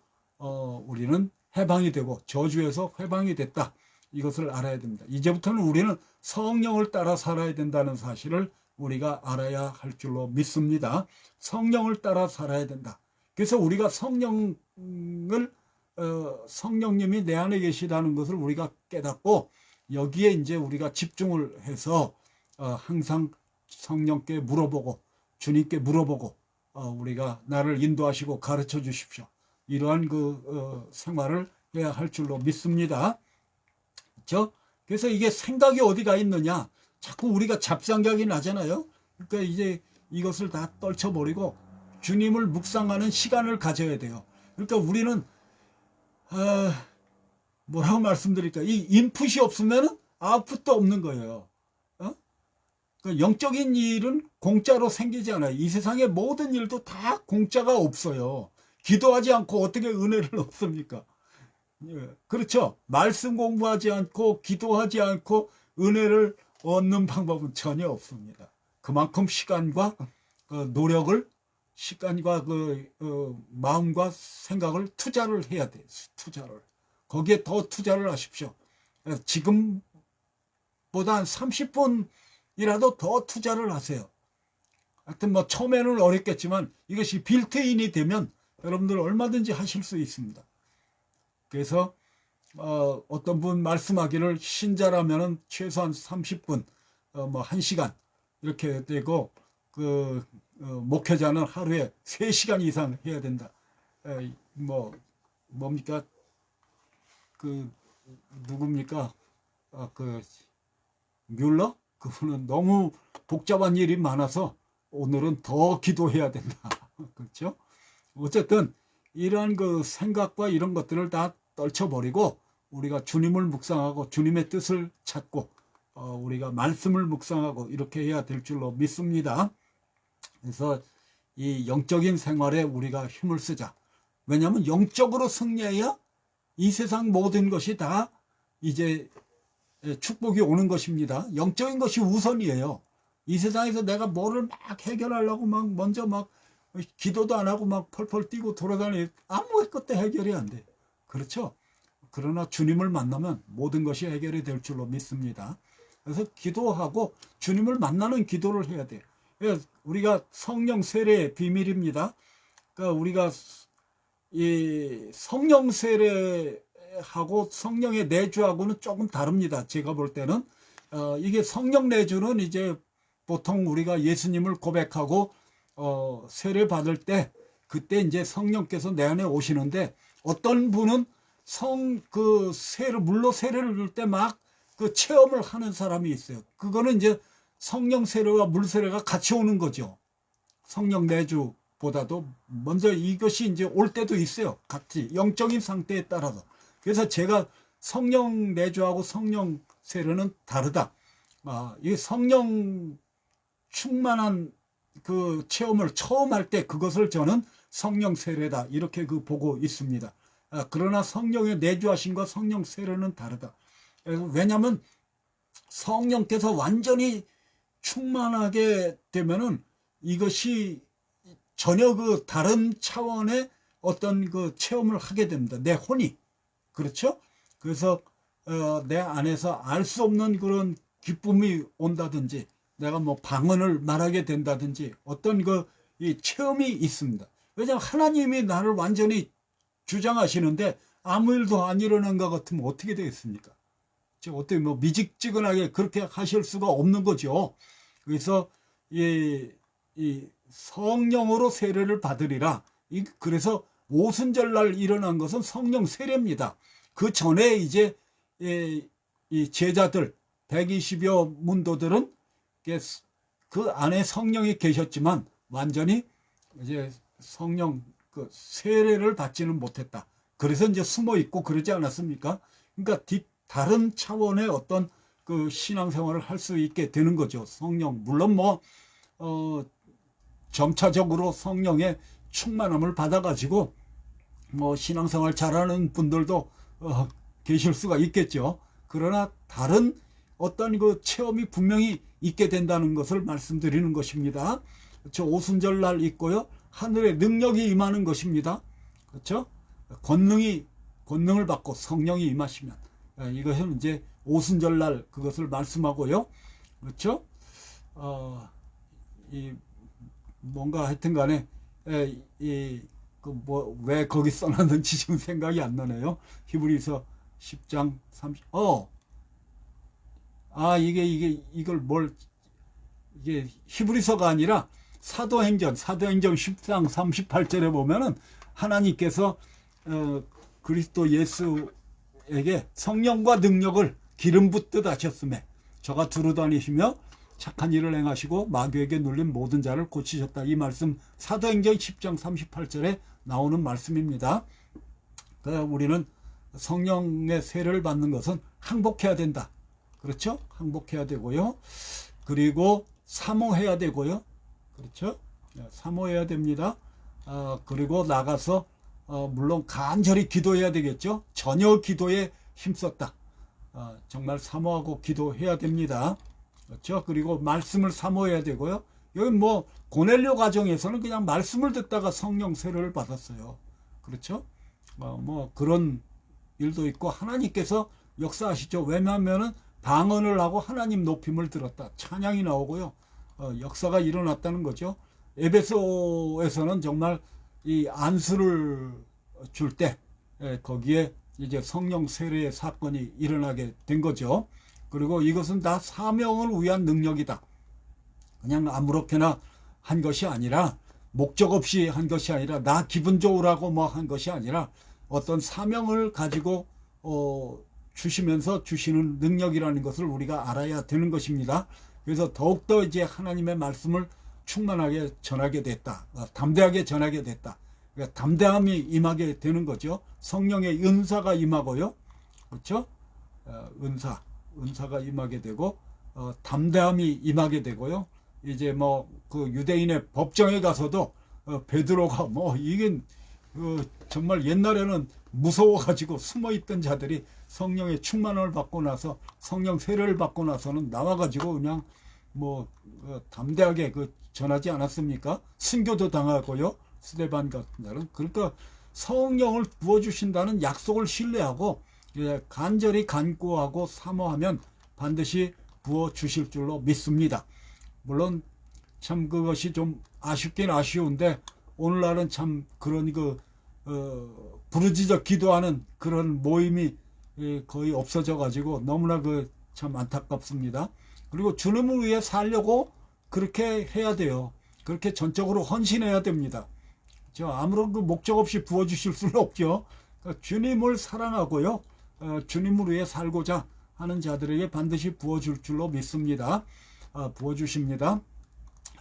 우리는 해방이 되고 저주에서 해방이 됐다. 이것을 알아야 됩니다. 이제부터는 우리는 성령을 따라 살아야 된다는 사실을 우리가 알아야 할 줄로 믿습니다. 성령을 따라 살아야 된다. 그래서 우리가 성령님이 내 안에 계시다는 것을 우리가 깨닫고 여기에 이제 우리가 집중을 해서 항상 성령께 물어보고 주님께 물어보고 우리가 나를 인도하시고 가르쳐 주십시오. 이러한 생활을 해야 할 줄로 믿습니다. 그렇죠? 그래서 이게 생각이 어디가 있느냐? 자꾸 우리가 잡생각이 나잖아요. 그러니까 이제 이것을 다 떨쳐버리고 주님을 묵상하는 시간을 가져야 돼요. 그러니까 우리는 뭐라고 말씀드릴까? 이 인풋이 없으면 아웃풋도 없는 거예요. 그러니까 영적인 일은 공짜로 생기지 않아요. 이 세상의 모든 일도 다 공짜가 없어요. 기도하지 않고 어떻게 은혜를 얻습니까? 그렇죠. 말씀 공부하지 않고 기도하지 않고 은혜를 얻는 방법은 전혀 없습니다. 그만큼 시간과 노력을 시간과 마음과 생각을 투자를 해야 돼요. 투자를. 거기에 더 투자를 하십시오. 지금보다 한 30분이라도 더 투자를 하세요. 하여튼 뭐 처음에는 어렵겠지만 이것이 빌트인이 되면 여러분들 얼마든지 하실 수 있습니다. 그래서 어떤 분 말씀하기를 신자라면은 최소한 30분, 뭐 1시간 이렇게 되고 목회자는 하루에 3시간 이상 해야 된다. 뭡니까? 누굽니까? 뮬러? 그분은 너무 복잡한 일이 많아서 오늘은 더 기도해야 된다. 그렇죠? 어쨌든 이러한 생각과 이런 것들을 다 떨쳐버리고 우리가 주님을 묵상하고 주님의 뜻을 찾고 우리가 말씀을 묵상하고 이렇게 해야 될 줄로 믿습니다. 그래서 이 영적인 생활에 우리가 힘을 쓰자. 왜냐하면 영적으로 승리해야 이 세상 모든 것이 다 이제 축복이 오는 것입니다. 영적인 것이 우선이에요. 이 세상에서 내가 뭐를 막 해결하려고 먼저 기도도 안 하고 펄펄 뛰고 돌아다니 아무것도 해결이 안 돼. 그렇죠? 그러나 주님을 만나면 모든 것이 해결이 될 줄로 믿습니다. 그래서 기도하고 주님을 만나는 기도를 해야 돼요. 우리가 성령 세례의 비밀입니다. 그러니까 우리가 이 성령 세례하고 성령의 내주하고는 조금 다릅니다. 제가 볼 때는 이게 성령 내주는 이제 보통 우리가 예수님을 고백하고 세례 받을 때 그때 이제 성령께서 내 안에 오시는데 어떤 분은 물로 세례를 줄 때 막 체험을 하는 사람이 있어요. 그거는 이제 성령 세례와 물 세례가 같이 오는 거죠. 성령 내주보다도 먼저 이것이 이제 올 때도 있어요. 같이 영적인 상태에 따라서. 그래서 제가 성령 내주하고 성령 세례는 다르다. 이 성령 충만한 체험을 처음 할 때 그것을 저는 성령 세례다 이렇게 보고 있습니다. 그러나 성령의 내주하심과 성령 세례는 다르다. 왜냐하면 성령께서 완전히 충만하게 되면은 이것이 전혀 다른 차원의 어떤 체험을 하게 됩니다. 내 혼이. 그렇죠? 그래서 내 안에서 알 수 없는 그런 기쁨이 온다든지 내가 방언을 말하게 된다든지 어떤 이 체험이 있습니다. 왜냐하면 하나님이 나를 완전히 주장하시는데 아무 일도 안 일어난 것 같으면 어떻게 되겠습니까? 어떻게 뭐 미직지근하게 그렇게 하실 수가 없는 거죠. 그래서 이 성령으로 세례를 받으리라. 그래서 오순절날 일어난 것은 성령 세례입니다. 그 전에 이제 이 제자들 120여 문도들은 그 안에 성령이 계셨지만 완전히 이제 성령 그 세례를 받지는 못했다. 그래서 이제 숨어 있고 그러지 않았습니까? 그러니까 다른 차원의 어떤 그 신앙생활을 할 수 있게 되는 거죠. 성령 물론 뭐 점차적으로 성령의 충만함을 받아가지고 뭐 신앙생활 잘하는 분들도 계실 수가 있겠죠. 그러나 다른 어떤 그 체험이 분명히 있게 된다는 것을 말씀드리는 것입니다. 그렇죠? 오순절날 있고요. 하늘의 능력이 임하는 것입니다. 그렇죠? 권능을 받고 성령이 임하시면 이것은 이제 오순절날 그것을 말씀하고요. 그렇죠? 뭔가 하여튼 간에 왜 거기 써놨는지 지금 생각이 안 나네요. 히브리서 10장 30. 이게 히브리서가 아니라 사도행전 10장 38절에 보면은 하나님께서 그리스도 예수에게 성령과 능력을 기름 붓듯 하셨음에 저가 두루 다니시며 착한 일을 행하시고 마귀에게 눌린 모든 자를 고치셨다. 이 말씀 사도행전 10장 38절에 나오는 말씀입니다. 우리는 성령의 세례를 받는 것은 항복해야 된다. 그렇죠? 항복해야 되고요. 그리고 사모해야 되고요. 그렇죠? 사모해야 됩니다. 그리고 나가서 물론 간절히 기도해야 되겠죠. 전혀 기도에 힘썼다. 정말 사모하고 기도해야 됩니다. 그렇죠? 그리고 말씀을 사모해야 되고요. 여기 뭐 고넬료 가정에서는 그냥 말씀을 듣다가 성령 세례를 받았어요. 그렇죠? 뭐 그런 일도 있고 하나님께서 역사하시죠. 왜냐하면은 방언을 하고 하나님 높임을 들었다. 찬양이 나오고요. 역사가 일어났다는 거죠. 에베소에서는 정말 이 안수를 줄 때 거기에 이제 성령 세례의 사건이 일어나게 된 거죠. 그리고 이것은 다 사명을 위한 능력이다. 그냥 아무렇게나 한 것이 아니라 목적 없이 한 것이 아니라 나 기분 좋으라고 뭐 한 것이 아니라 어떤 사명을 가지고 주시면서 주시는 능력이라는 것을 우리가 알아야 되는 것입니다. 그래서 더욱더 이제 하나님의 말씀을 충만하게 전하게 됐다. 담대하게 전하게 됐다. 그러니까 담대함이 임하게 되는 거죠. 성령의 은사가 임하고요. 그렇죠? 은사가 임하게 되고 담대함이 임하게 되고요. 이제 뭐 그 유대인의 법정에 가서도 베드로가 뭐 이게 정말 옛날에는 무서워가지고 숨어있던 자들이 성령의 충만함을 받고 나서 성령 세례를 받고 나서는 나와가지고 그냥 뭐 담대하게 전하지 않았습니까? 순교도 당하고요. 스데반 같은 날은. 그러니까 성령을 부어주신다는 약속을 신뢰하고 간절히 간구하고 사모하면 반드시 부어주실 줄로 믿습니다. 물론 참 그것이 좀 아쉽긴 아쉬운데 오늘날은 참 그런 부르짖어 기도하는 그런 모임이 거의 없어져 가지고 너무나 참 안타깝습니다. 그리고 주님을 위해 살려고 그렇게 해야 돼요. 그렇게 전적으로 헌신해야 됩니다. 아무런 목적 없이 부어주실 수는 없죠. 그러니까 주님을 사랑하고요. 주님을 위해 살고자 하는 자들에게 반드시 부어줄 줄로 믿습니다. 부어주십니다.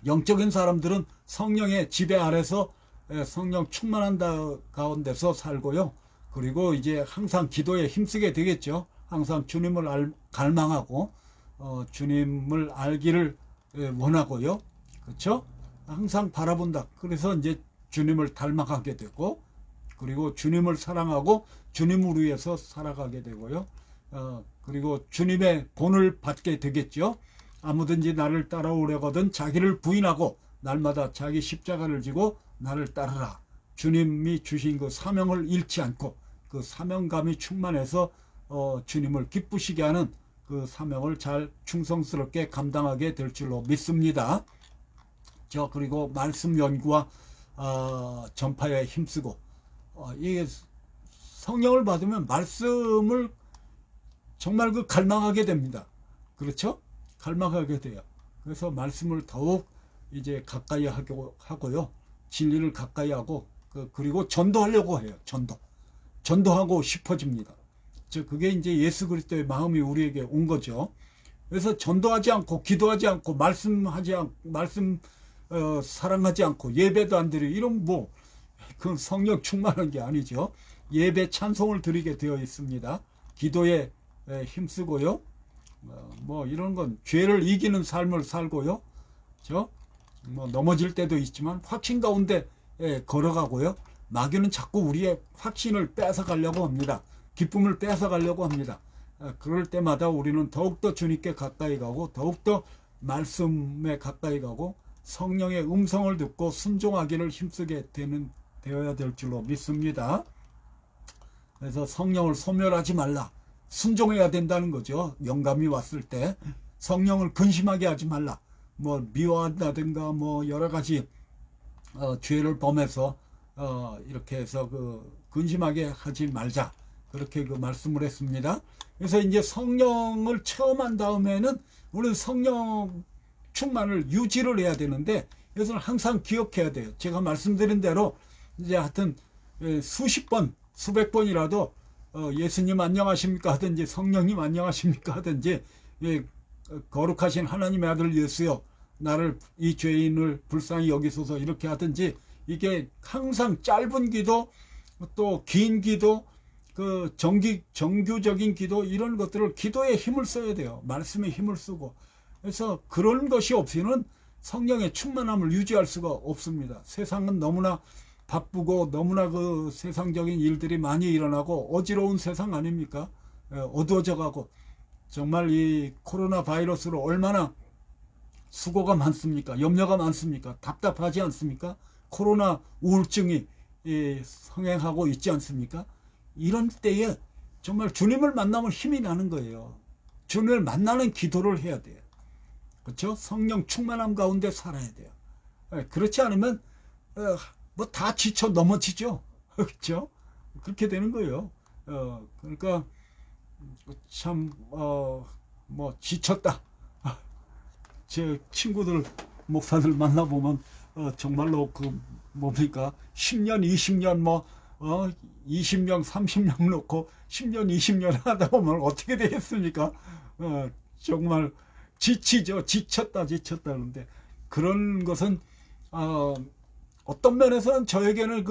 영적인 사람들은 성령의 지배 아래서 성령 충만한 가운데서 살고요. 그리고 이제 항상 기도에 힘쓰게 되겠죠. 항상 주님을 갈망하고 주님을 알기를 원하고요. 그렇죠? 항상 바라본다. 그래서 이제 주님을 닮아가게 되고 그리고 주님을 사랑하고 주님을 위해서 살아가게 되고요. 그리고 주님의 본을 받게 되겠죠. 아무든지 나를 따라오려거든 자기를 부인하고 날마다 자기 십자가를 지고 나를 따르라. 주님이 주신 그 사명을 잃지 않고 그 사명감이 충만해서 주님을 기쁘시게 하는 그 사명을 잘 충성스럽게 감당하게 될 줄로 믿습니다. 그리고 말씀 연구와 전파에 힘쓰고 이게 성령을 받으면 말씀을 정말 그 갈망하게 됩니다. 그렇죠? 갈망하게 돼요. 그래서 말씀을 더욱 이제 가까이 하고요. 진리를 가까이 하고 그리고 전도하려고 해요. 전도하고 싶어집니다. 그게 이제 예수 그리스도의 마음이 우리에게 온 거죠. 그래서 전도하지 않고 기도하지 않고 말씀 사랑하지 않고 예배도 안 드리고 이런 그 성령 충만한 게 아니죠. 예배 찬송을 드리게 되어 있습니다. 기도에 힘쓰고요. 이런 건 죄를 이기는 삶을 살고요. 넘어질 때도 있지만 확신 가운데 걸어가고요. 마귀는 자꾸 우리의 확신을 뺏어가려고 합니다. 기쁨을 뺏어가려고 합니다. 그럴 때마다 우리는 더욱더 주님께 가까이 가고 더욱더 말씀에 가까이 가고 성령의 음성을 듣고 순종하기를 힘쓰게 되어야 될 줄로 믿습니다. 그래서 성령을 소멸하지 말라. 순종해야 된다는 거죠. 영감이 왔을 때 성령을 근심하게 하지 말라. 미워한다든가 여러 가지 죄를 범해서 이렇게 해서 근심하게 하지 말자. 그렇게 말씀을 했습니다. 그래서 이제 성령을 체험한 다음에는 우리는 성령 충만을 유지를 해야 되는데 이것을 항상 기억해야 돼요. 제가 말씀드린 대로 이제 하여튼 수십 번, 수백 번이라도 예수님 안녕하십니까 하든지 성령님 안녕하십니까 하든지 거룩하신 하나님의 아들 예수여 나를 이 죄인을 불쌍히 여기소서 이렇게 하든지 이게 항상 짧은 기도 또 긴 기도 정규적인 기도 이런 것들을 기도에 힘을 써야 돼요. 말씀에 힘을 쓰고 그래서 그런 것이 없이는 성령의 충만함을 유지할 수가 없습니다. 세상은 너무나 바쁘고 너무나 세상적인 일들이 많이 일어나고 어지러운 세상 아닙니까? 어두워져 가고 정말 이 코로나 바이러스로 얼마나 수고가 많습니까? 염려가 많습니까? 답답하지 않습니까? 코로나 우울증이 성행하고 있지 않습니까? 이런 때에 정말 주님을 만나면 힘이 나는 거예요. 주님을 만나는 기도를 해야 돼요. 그렇죠? 성령 충만함 가운데 살아야 돼요. 그렇지 않으면 다 지쳐 넘어지죠. 그렇죠? 그렇게 되는 거예요. 그러니까 참 지쳤다. 제 친구들 목사들 만나보면 정말로 뭡니까 10년 20년 20명 30명 놓고 10년 20년 하다 보면 어떻게 되겠습니까? 정말 지치죠. 지쳤다 그런데 그런 것은 어떤 면에서는 저에게는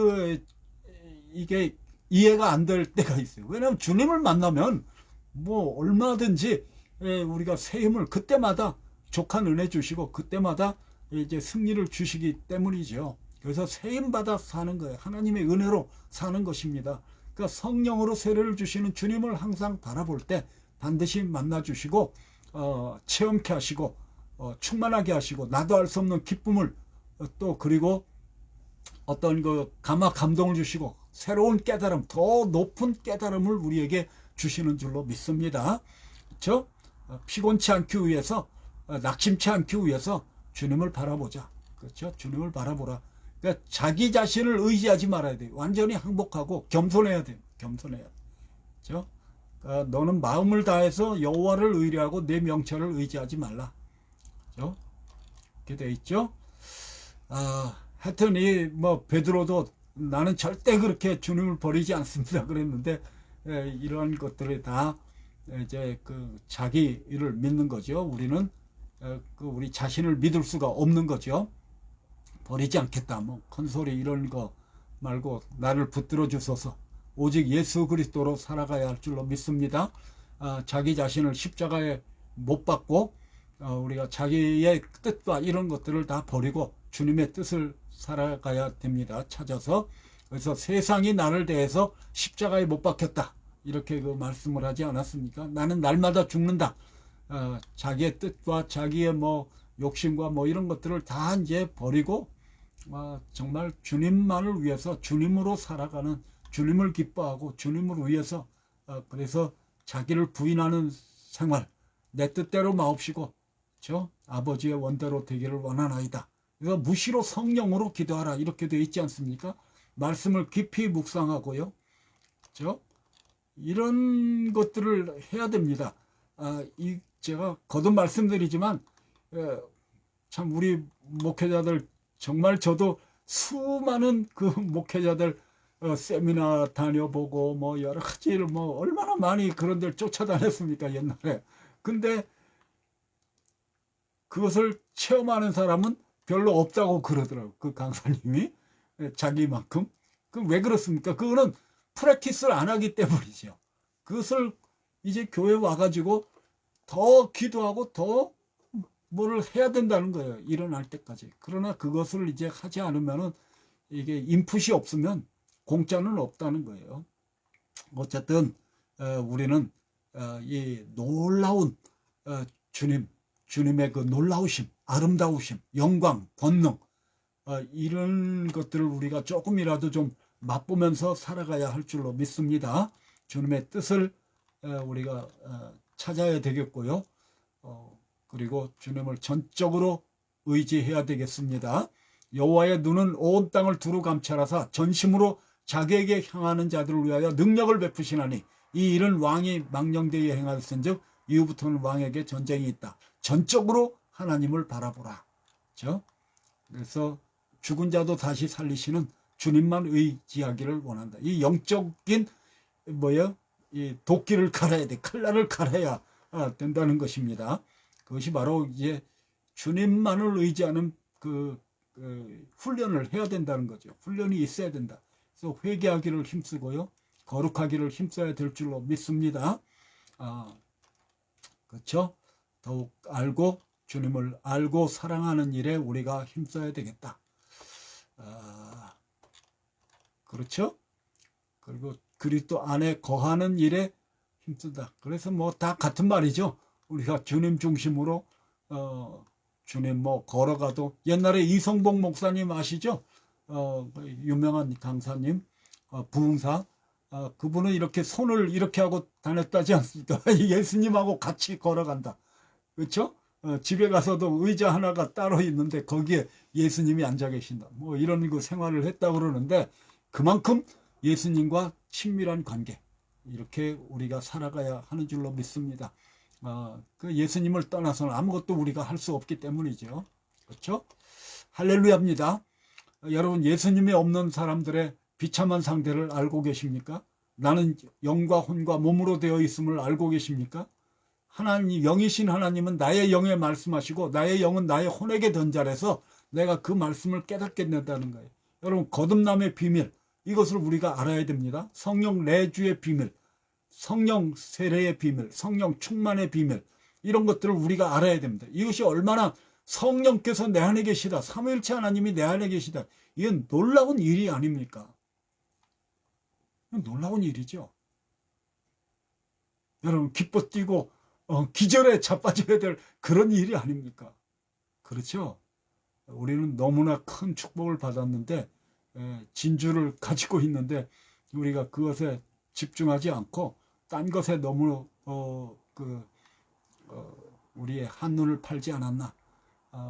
이게 이해가 안 될 때가 있어요. 왜냐하면 주님을 만나면 얼마든지 우리가 새 힘을 그때마다 족한 은혜 주시고 그때마다 이제 승리를 주시기 때문이죠. 그래서 새 힘 받아 사는 거예요. 하나님의 은혜로 사는 것입니다. 그러니까 성령으로 세례를 주시는 주님을 항상 바라볼 때 반드시 만나 주시고 체험케 하시고 충만하게 하시고 나도 알 수 없는 기쁨을 또 그리고 어떤 감동을 주시고 새로운 깨달음 더 높은 깨달음을 우리에게 주시는 줄로 믿습니다. 그렇죠? 피곤치 않기 위해서 낙심치 않기 위해서 주님을 바라보자. 그렇죠? 주님을 바라보라. 그러니까 자기 자신을 의지하지 말아야 돼요. 완전히 항복하고 겸손해야 돼요. 겸손해야 돼요. 그렇죠? 너는 마음을 다해서 여호와를 의뢰하고 내 명철을 의지하지 말라. 그렇죠? 이렇게 돼 있죠. 하여튼 베드로도 나는 절대 그렇게 주님을 버리지 않습니다. 그랬는데 이런 것들이 다 이제 자기를 믿는 거죠. 우리는 우리 자신을 믿을 수가 없는 거죠. 버리지 않겠다. 큰 소리 이런 거 말고 나를 붙들어 주소서. 오직 예수 그리스도로 살아가야 할 줄로 믿습니다. 자기 자신을 십자가에 못 박고 우리가 자기의 뜻과 이런 것들을 다 버리고 주님의 뜻을 살아가야 됩니다. 찾아서. 그래서 세상이 나를 대해서 십자가에 못 박혔다. 이렇게 말씀을 하지 않았습니까? 나는 날마다 죽는다. 자기의 뜻과 자기의 욕심과 이런 것들을 다 이제 버리고 정말 주님만을 위해서 주님으로 살아가는 주님을 기뻐하고 주님을 위해서 그래서 자기를 부인하는 생활 내 뜻대로 마옵시고 아버지의 원대로 되기를 원하나이다. 그래서 무시로 성령으로 기도하라 이렇게 되어 있지 않습니까? 말씀을 깊이 묵상하고요. 그렇죠? 이런 것들을 해야 됩니다. 제가 거듭 말씀드리지만 참 우리 목회자들 정말 저도 수많은 그 목회자들 세미나 다녀보고 뭐 여러 가지를 뭐 얼마나 많이 그런 데를 쫓아다녔습니까 옛날에. 근데 그것을 체험하는 사람은 별로 없다고 그러더라고요. 그 강사님이 자기만큼. 그 왜 그렇습니까? 그거는 프랙티스를 안 하기 때문이죠. 그것을 이제 교회 와가지고 더 기도하고 더 뭐를 해야 된다는 거예요. 일어날 때까지. 그러나 그것을 이제 하지 않으면은 이게 인풋이 없으면 공짜는 없다는 거예요. 어쨌든 우리는 이 놀라운 주님의 그 놀라우심, 아름다우심, 영광, 권능 이런 것들을 우리가 조금이라도 좀 맛보면서 살아가야 할 줄로 믿습니다. 주님의 뜻을 우리가 찾아야 되겠고요. 그리고 주님을 전적으로 의지해야 되겠습니다. 여호와의 눈은 온 땅을 두루 감찰하사 전심으로 자기에게 향하는 자들을 위하여 능력을 베푸시나니 이 일은 왕이 망령되이 행하였은즉 이후부터는 왕에게 전쟁이 있다. 전적으로 하나님을 바라보라. 그렇죠? 그래서 죽은 자도 다시 살리시는 주님만 의지하기를 원한다. 이 영적인 이 도끼를 갈아야 돼. 칼날을 갈아야 된다는 것입니다. 그것이 바로 이제 주님만을 의지하는 그 훈련을 해야 된다는 거죠. 훈련이 있어야 된다. 그래서 회개하기를 힘쓰고요. 거룩하기를 힘써야 될 줄로 믿습니다. 그렇죠? 더욱 알고 주님을 알고 사랑하는 일에 우리가 힘써야 되겠다. 그렇죠? 그리고 그리스도 안에 거하는 일에 힘쓰다. 그래서 뭐 다 같은 말이죠. 우리가 주님 중심으로 주님 뭐 걸어가도 옛날에 이성봉 목사님 아시죠? 유명한 강사님 부흥사 그분은 이렇게 손을 이렇게 하고 다녔다지 않습니까? 예수님하고 같이 걸어간다. 그렇죠? 집에 가서도 의자 하나가 따로 있는데 거기에 예수님이 앉아 계신다. 뭐 이런 그 생활을 했다고 그러는데 그만큼 예수님과 친밀한 관계 이렇게 우리가 살아가야 하는 줄로 믿습니다. 그 예수님을 떠나서는 아무것도 우리가 할 수 없기 때문이죠. 그렇죠? 할렐루야입니다. 여러분 예수님이 없는 사람들의 비참한 상태를 알고 계십니까? 나는 영과 혼과 몸으로 되어 있음을 알고 계십니까? 하나님 영이신 하나님은 나의 영에 말씀하시고 나의 영은 나의 혼에게 던자래서 내가 그 말씀을 깨닫게 된다는 거예요. 여러분 거듭남의 비밀 이것을 우리가 알아야 됩니다. 성령 내주의 비밀, 성령 세례의 비밀, 성령 충만의 비밀 이런 것들을 우리가 알아야 됩니다. 이것이 얼마나 성령께서 내 안에 계시다. 삼위일체 하나님이 내 안에 계시다. 이건 놀라운 일이 아닙니까? 놀라운 일이죠. 여러분 기뻐 뛰고 기절에 자빠져야 될 그런 일이 아닙니까? 그렇죠? 우리는 너무나 큰 축복을 받았는데 진주를 가지고 있는데 우리가 그것에 집중하지 않고 딴 것에 너무 우리의 한눈을 팔지 않았나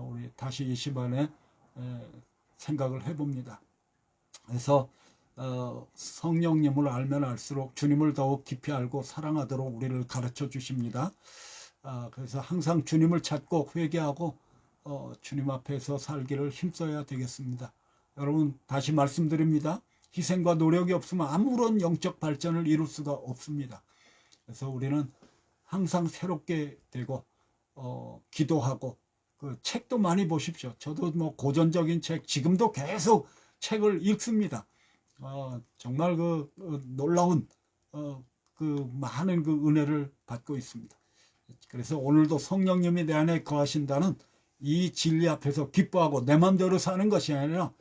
우리 다시 이 시간에 생각을 해봅니다. 그래서 성령님을 알면 알수록 주님을 더욱 깊이 알고 사랑하도록 우리를 가르쳐 주십니다. 그래서 항상 주님을 찾고 회개하고 주님 앞에서 살기를 힘써야 되겠습니다. 여러분 다시 말씀드립니다. 희생과 노력이 없으면 아무런 영적 발전을 이룰 수가 없습니다. 그래서 우리는 항상 새롭게 되고 기도하고 그 책도 많이 보십시오. 저도 뭐 고전적인 책 지금도 계속 책을 읽습니다. 정말 놀라운 많은 그 은혜를 받고 있습니다. 그래서 오늘도 성령님이 내 안에 거하신다는 이 진리 앞에서 기뻐하고 내 마음대로 사는 것이 아니라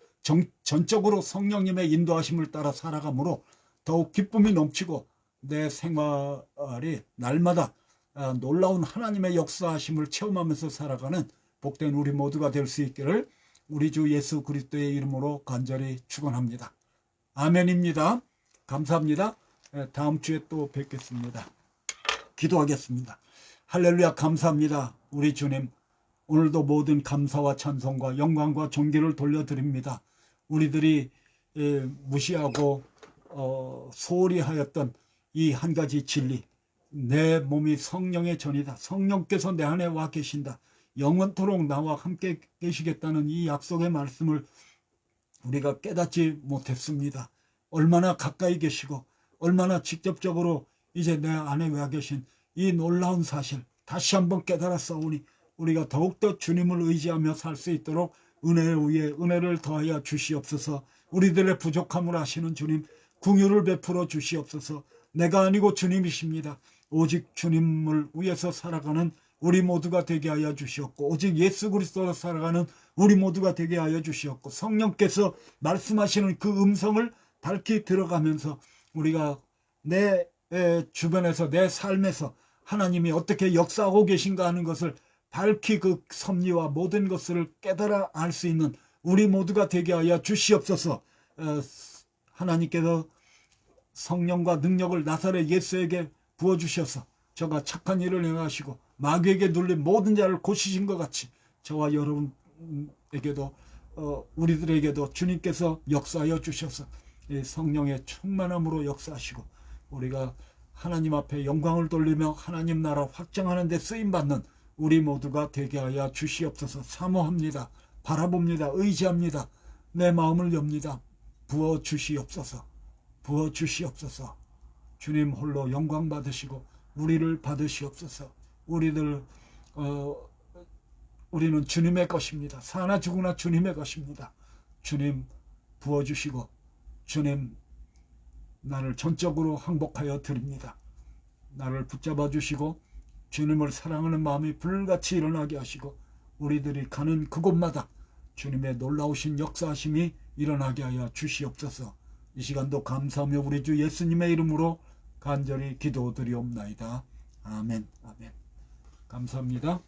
전적으로 성령님의 인도하심을 따라 살아가므로 더욱 기쁨이 넘치고 내 생활이 날마다 놀라운 하나님의 역사하심을 체험하면서 살아가는 복된 우리 모두가 될 수 있기를 우리 주 예수 그리스도의 이름으로 간절히 축원합니다. 아멘입니다. 감사합니다. 다음 주에 또 뵙겠습니다. 기도하겠습니다. 할렐루야 감사합니다. 우리 주님 오늘도 모든 감사와 찬송과 영광과 존귀를 돌려드립니다. 우리들이 무시하고 소홀히 하였던 이 한 가지 진리, 내 몸이 성령의 전이다. 성령께서 내 안에 와 계신다. 영원토록 나와 함께 계시겠다는 이 약속의 말씀을 우리가 깨닫지 못했습니다. 얼마나 가까이 계시고 얼마나 직접적으로 이제 내 안에 와 계신 이 놀라운 사실 다시 한번 깨달았사오니 우리가 더욱더 주님을 의지하며 살 수 있도록 은혜 위에 은혜를 더하여 주시옵소서. 우리들의 부족함을 아시는 주님, 긍휼을 베풀어 주시옵소서. 내가 아니고 주님이십니다. 오직 주님을 위해서 살아가는 우리 모두가 되게 하여 주시옵고, 오직 예수 그리스도로 살아가는 우리 모두가 되게 하여 주시옵고, 성령께서 말씀하시는 그 음성을 밝히 들어가면서 우리가 내 주변에서 내 삶에서 하나님이 어떻게 역사하고 계신가 하는 것을 밝히 그 섭리와 모든 것을 깨달아 알 수 있는 우리 모두가 되게 하여 주시옵소서. 하나님께서 성령과 능력을 나사렛 예수에게 부어주셔서 저가 착한 일을 행하시고 마귀에게 눌린 모든 자를 고치신 것 같이 저와 여러분에게도 우리들에게도 주님께서 역사하여 주셔서 성령의 충만함으로 역사하시고 우리가 하나님 앞에 영광을 돌리며 하나님 나라 확장하는 데 쓰임받는 우리 모두가 되게 하여 주시옵소서. 사모합니다. 바라봅니다. 의지합니다. 내 마음을 엽니다. 부어주시옵소서. 부어주시옵소서. 주님 홀로 영광 받으시고 우리를 받으시옵소서. 우리는 주님의 것입니다. 사나 죽으나 주님의 것입니다. 주님 부어주시고 주님 나를 전적으로 항복하여 드립니다. 나를 붙잡아 주시고 주님을 사랑하는 마음이 불같이 일어나게 하시고 우리들이 가는 그곳마다 주님의 놀라우신 역사하심이 일어나게 하여 주시옵소서. 이 시간도 감사하며 우리 주 예수님의 이름으로 간절히 기도드리옵나이다. 아멘. 아멘. 감사합니다.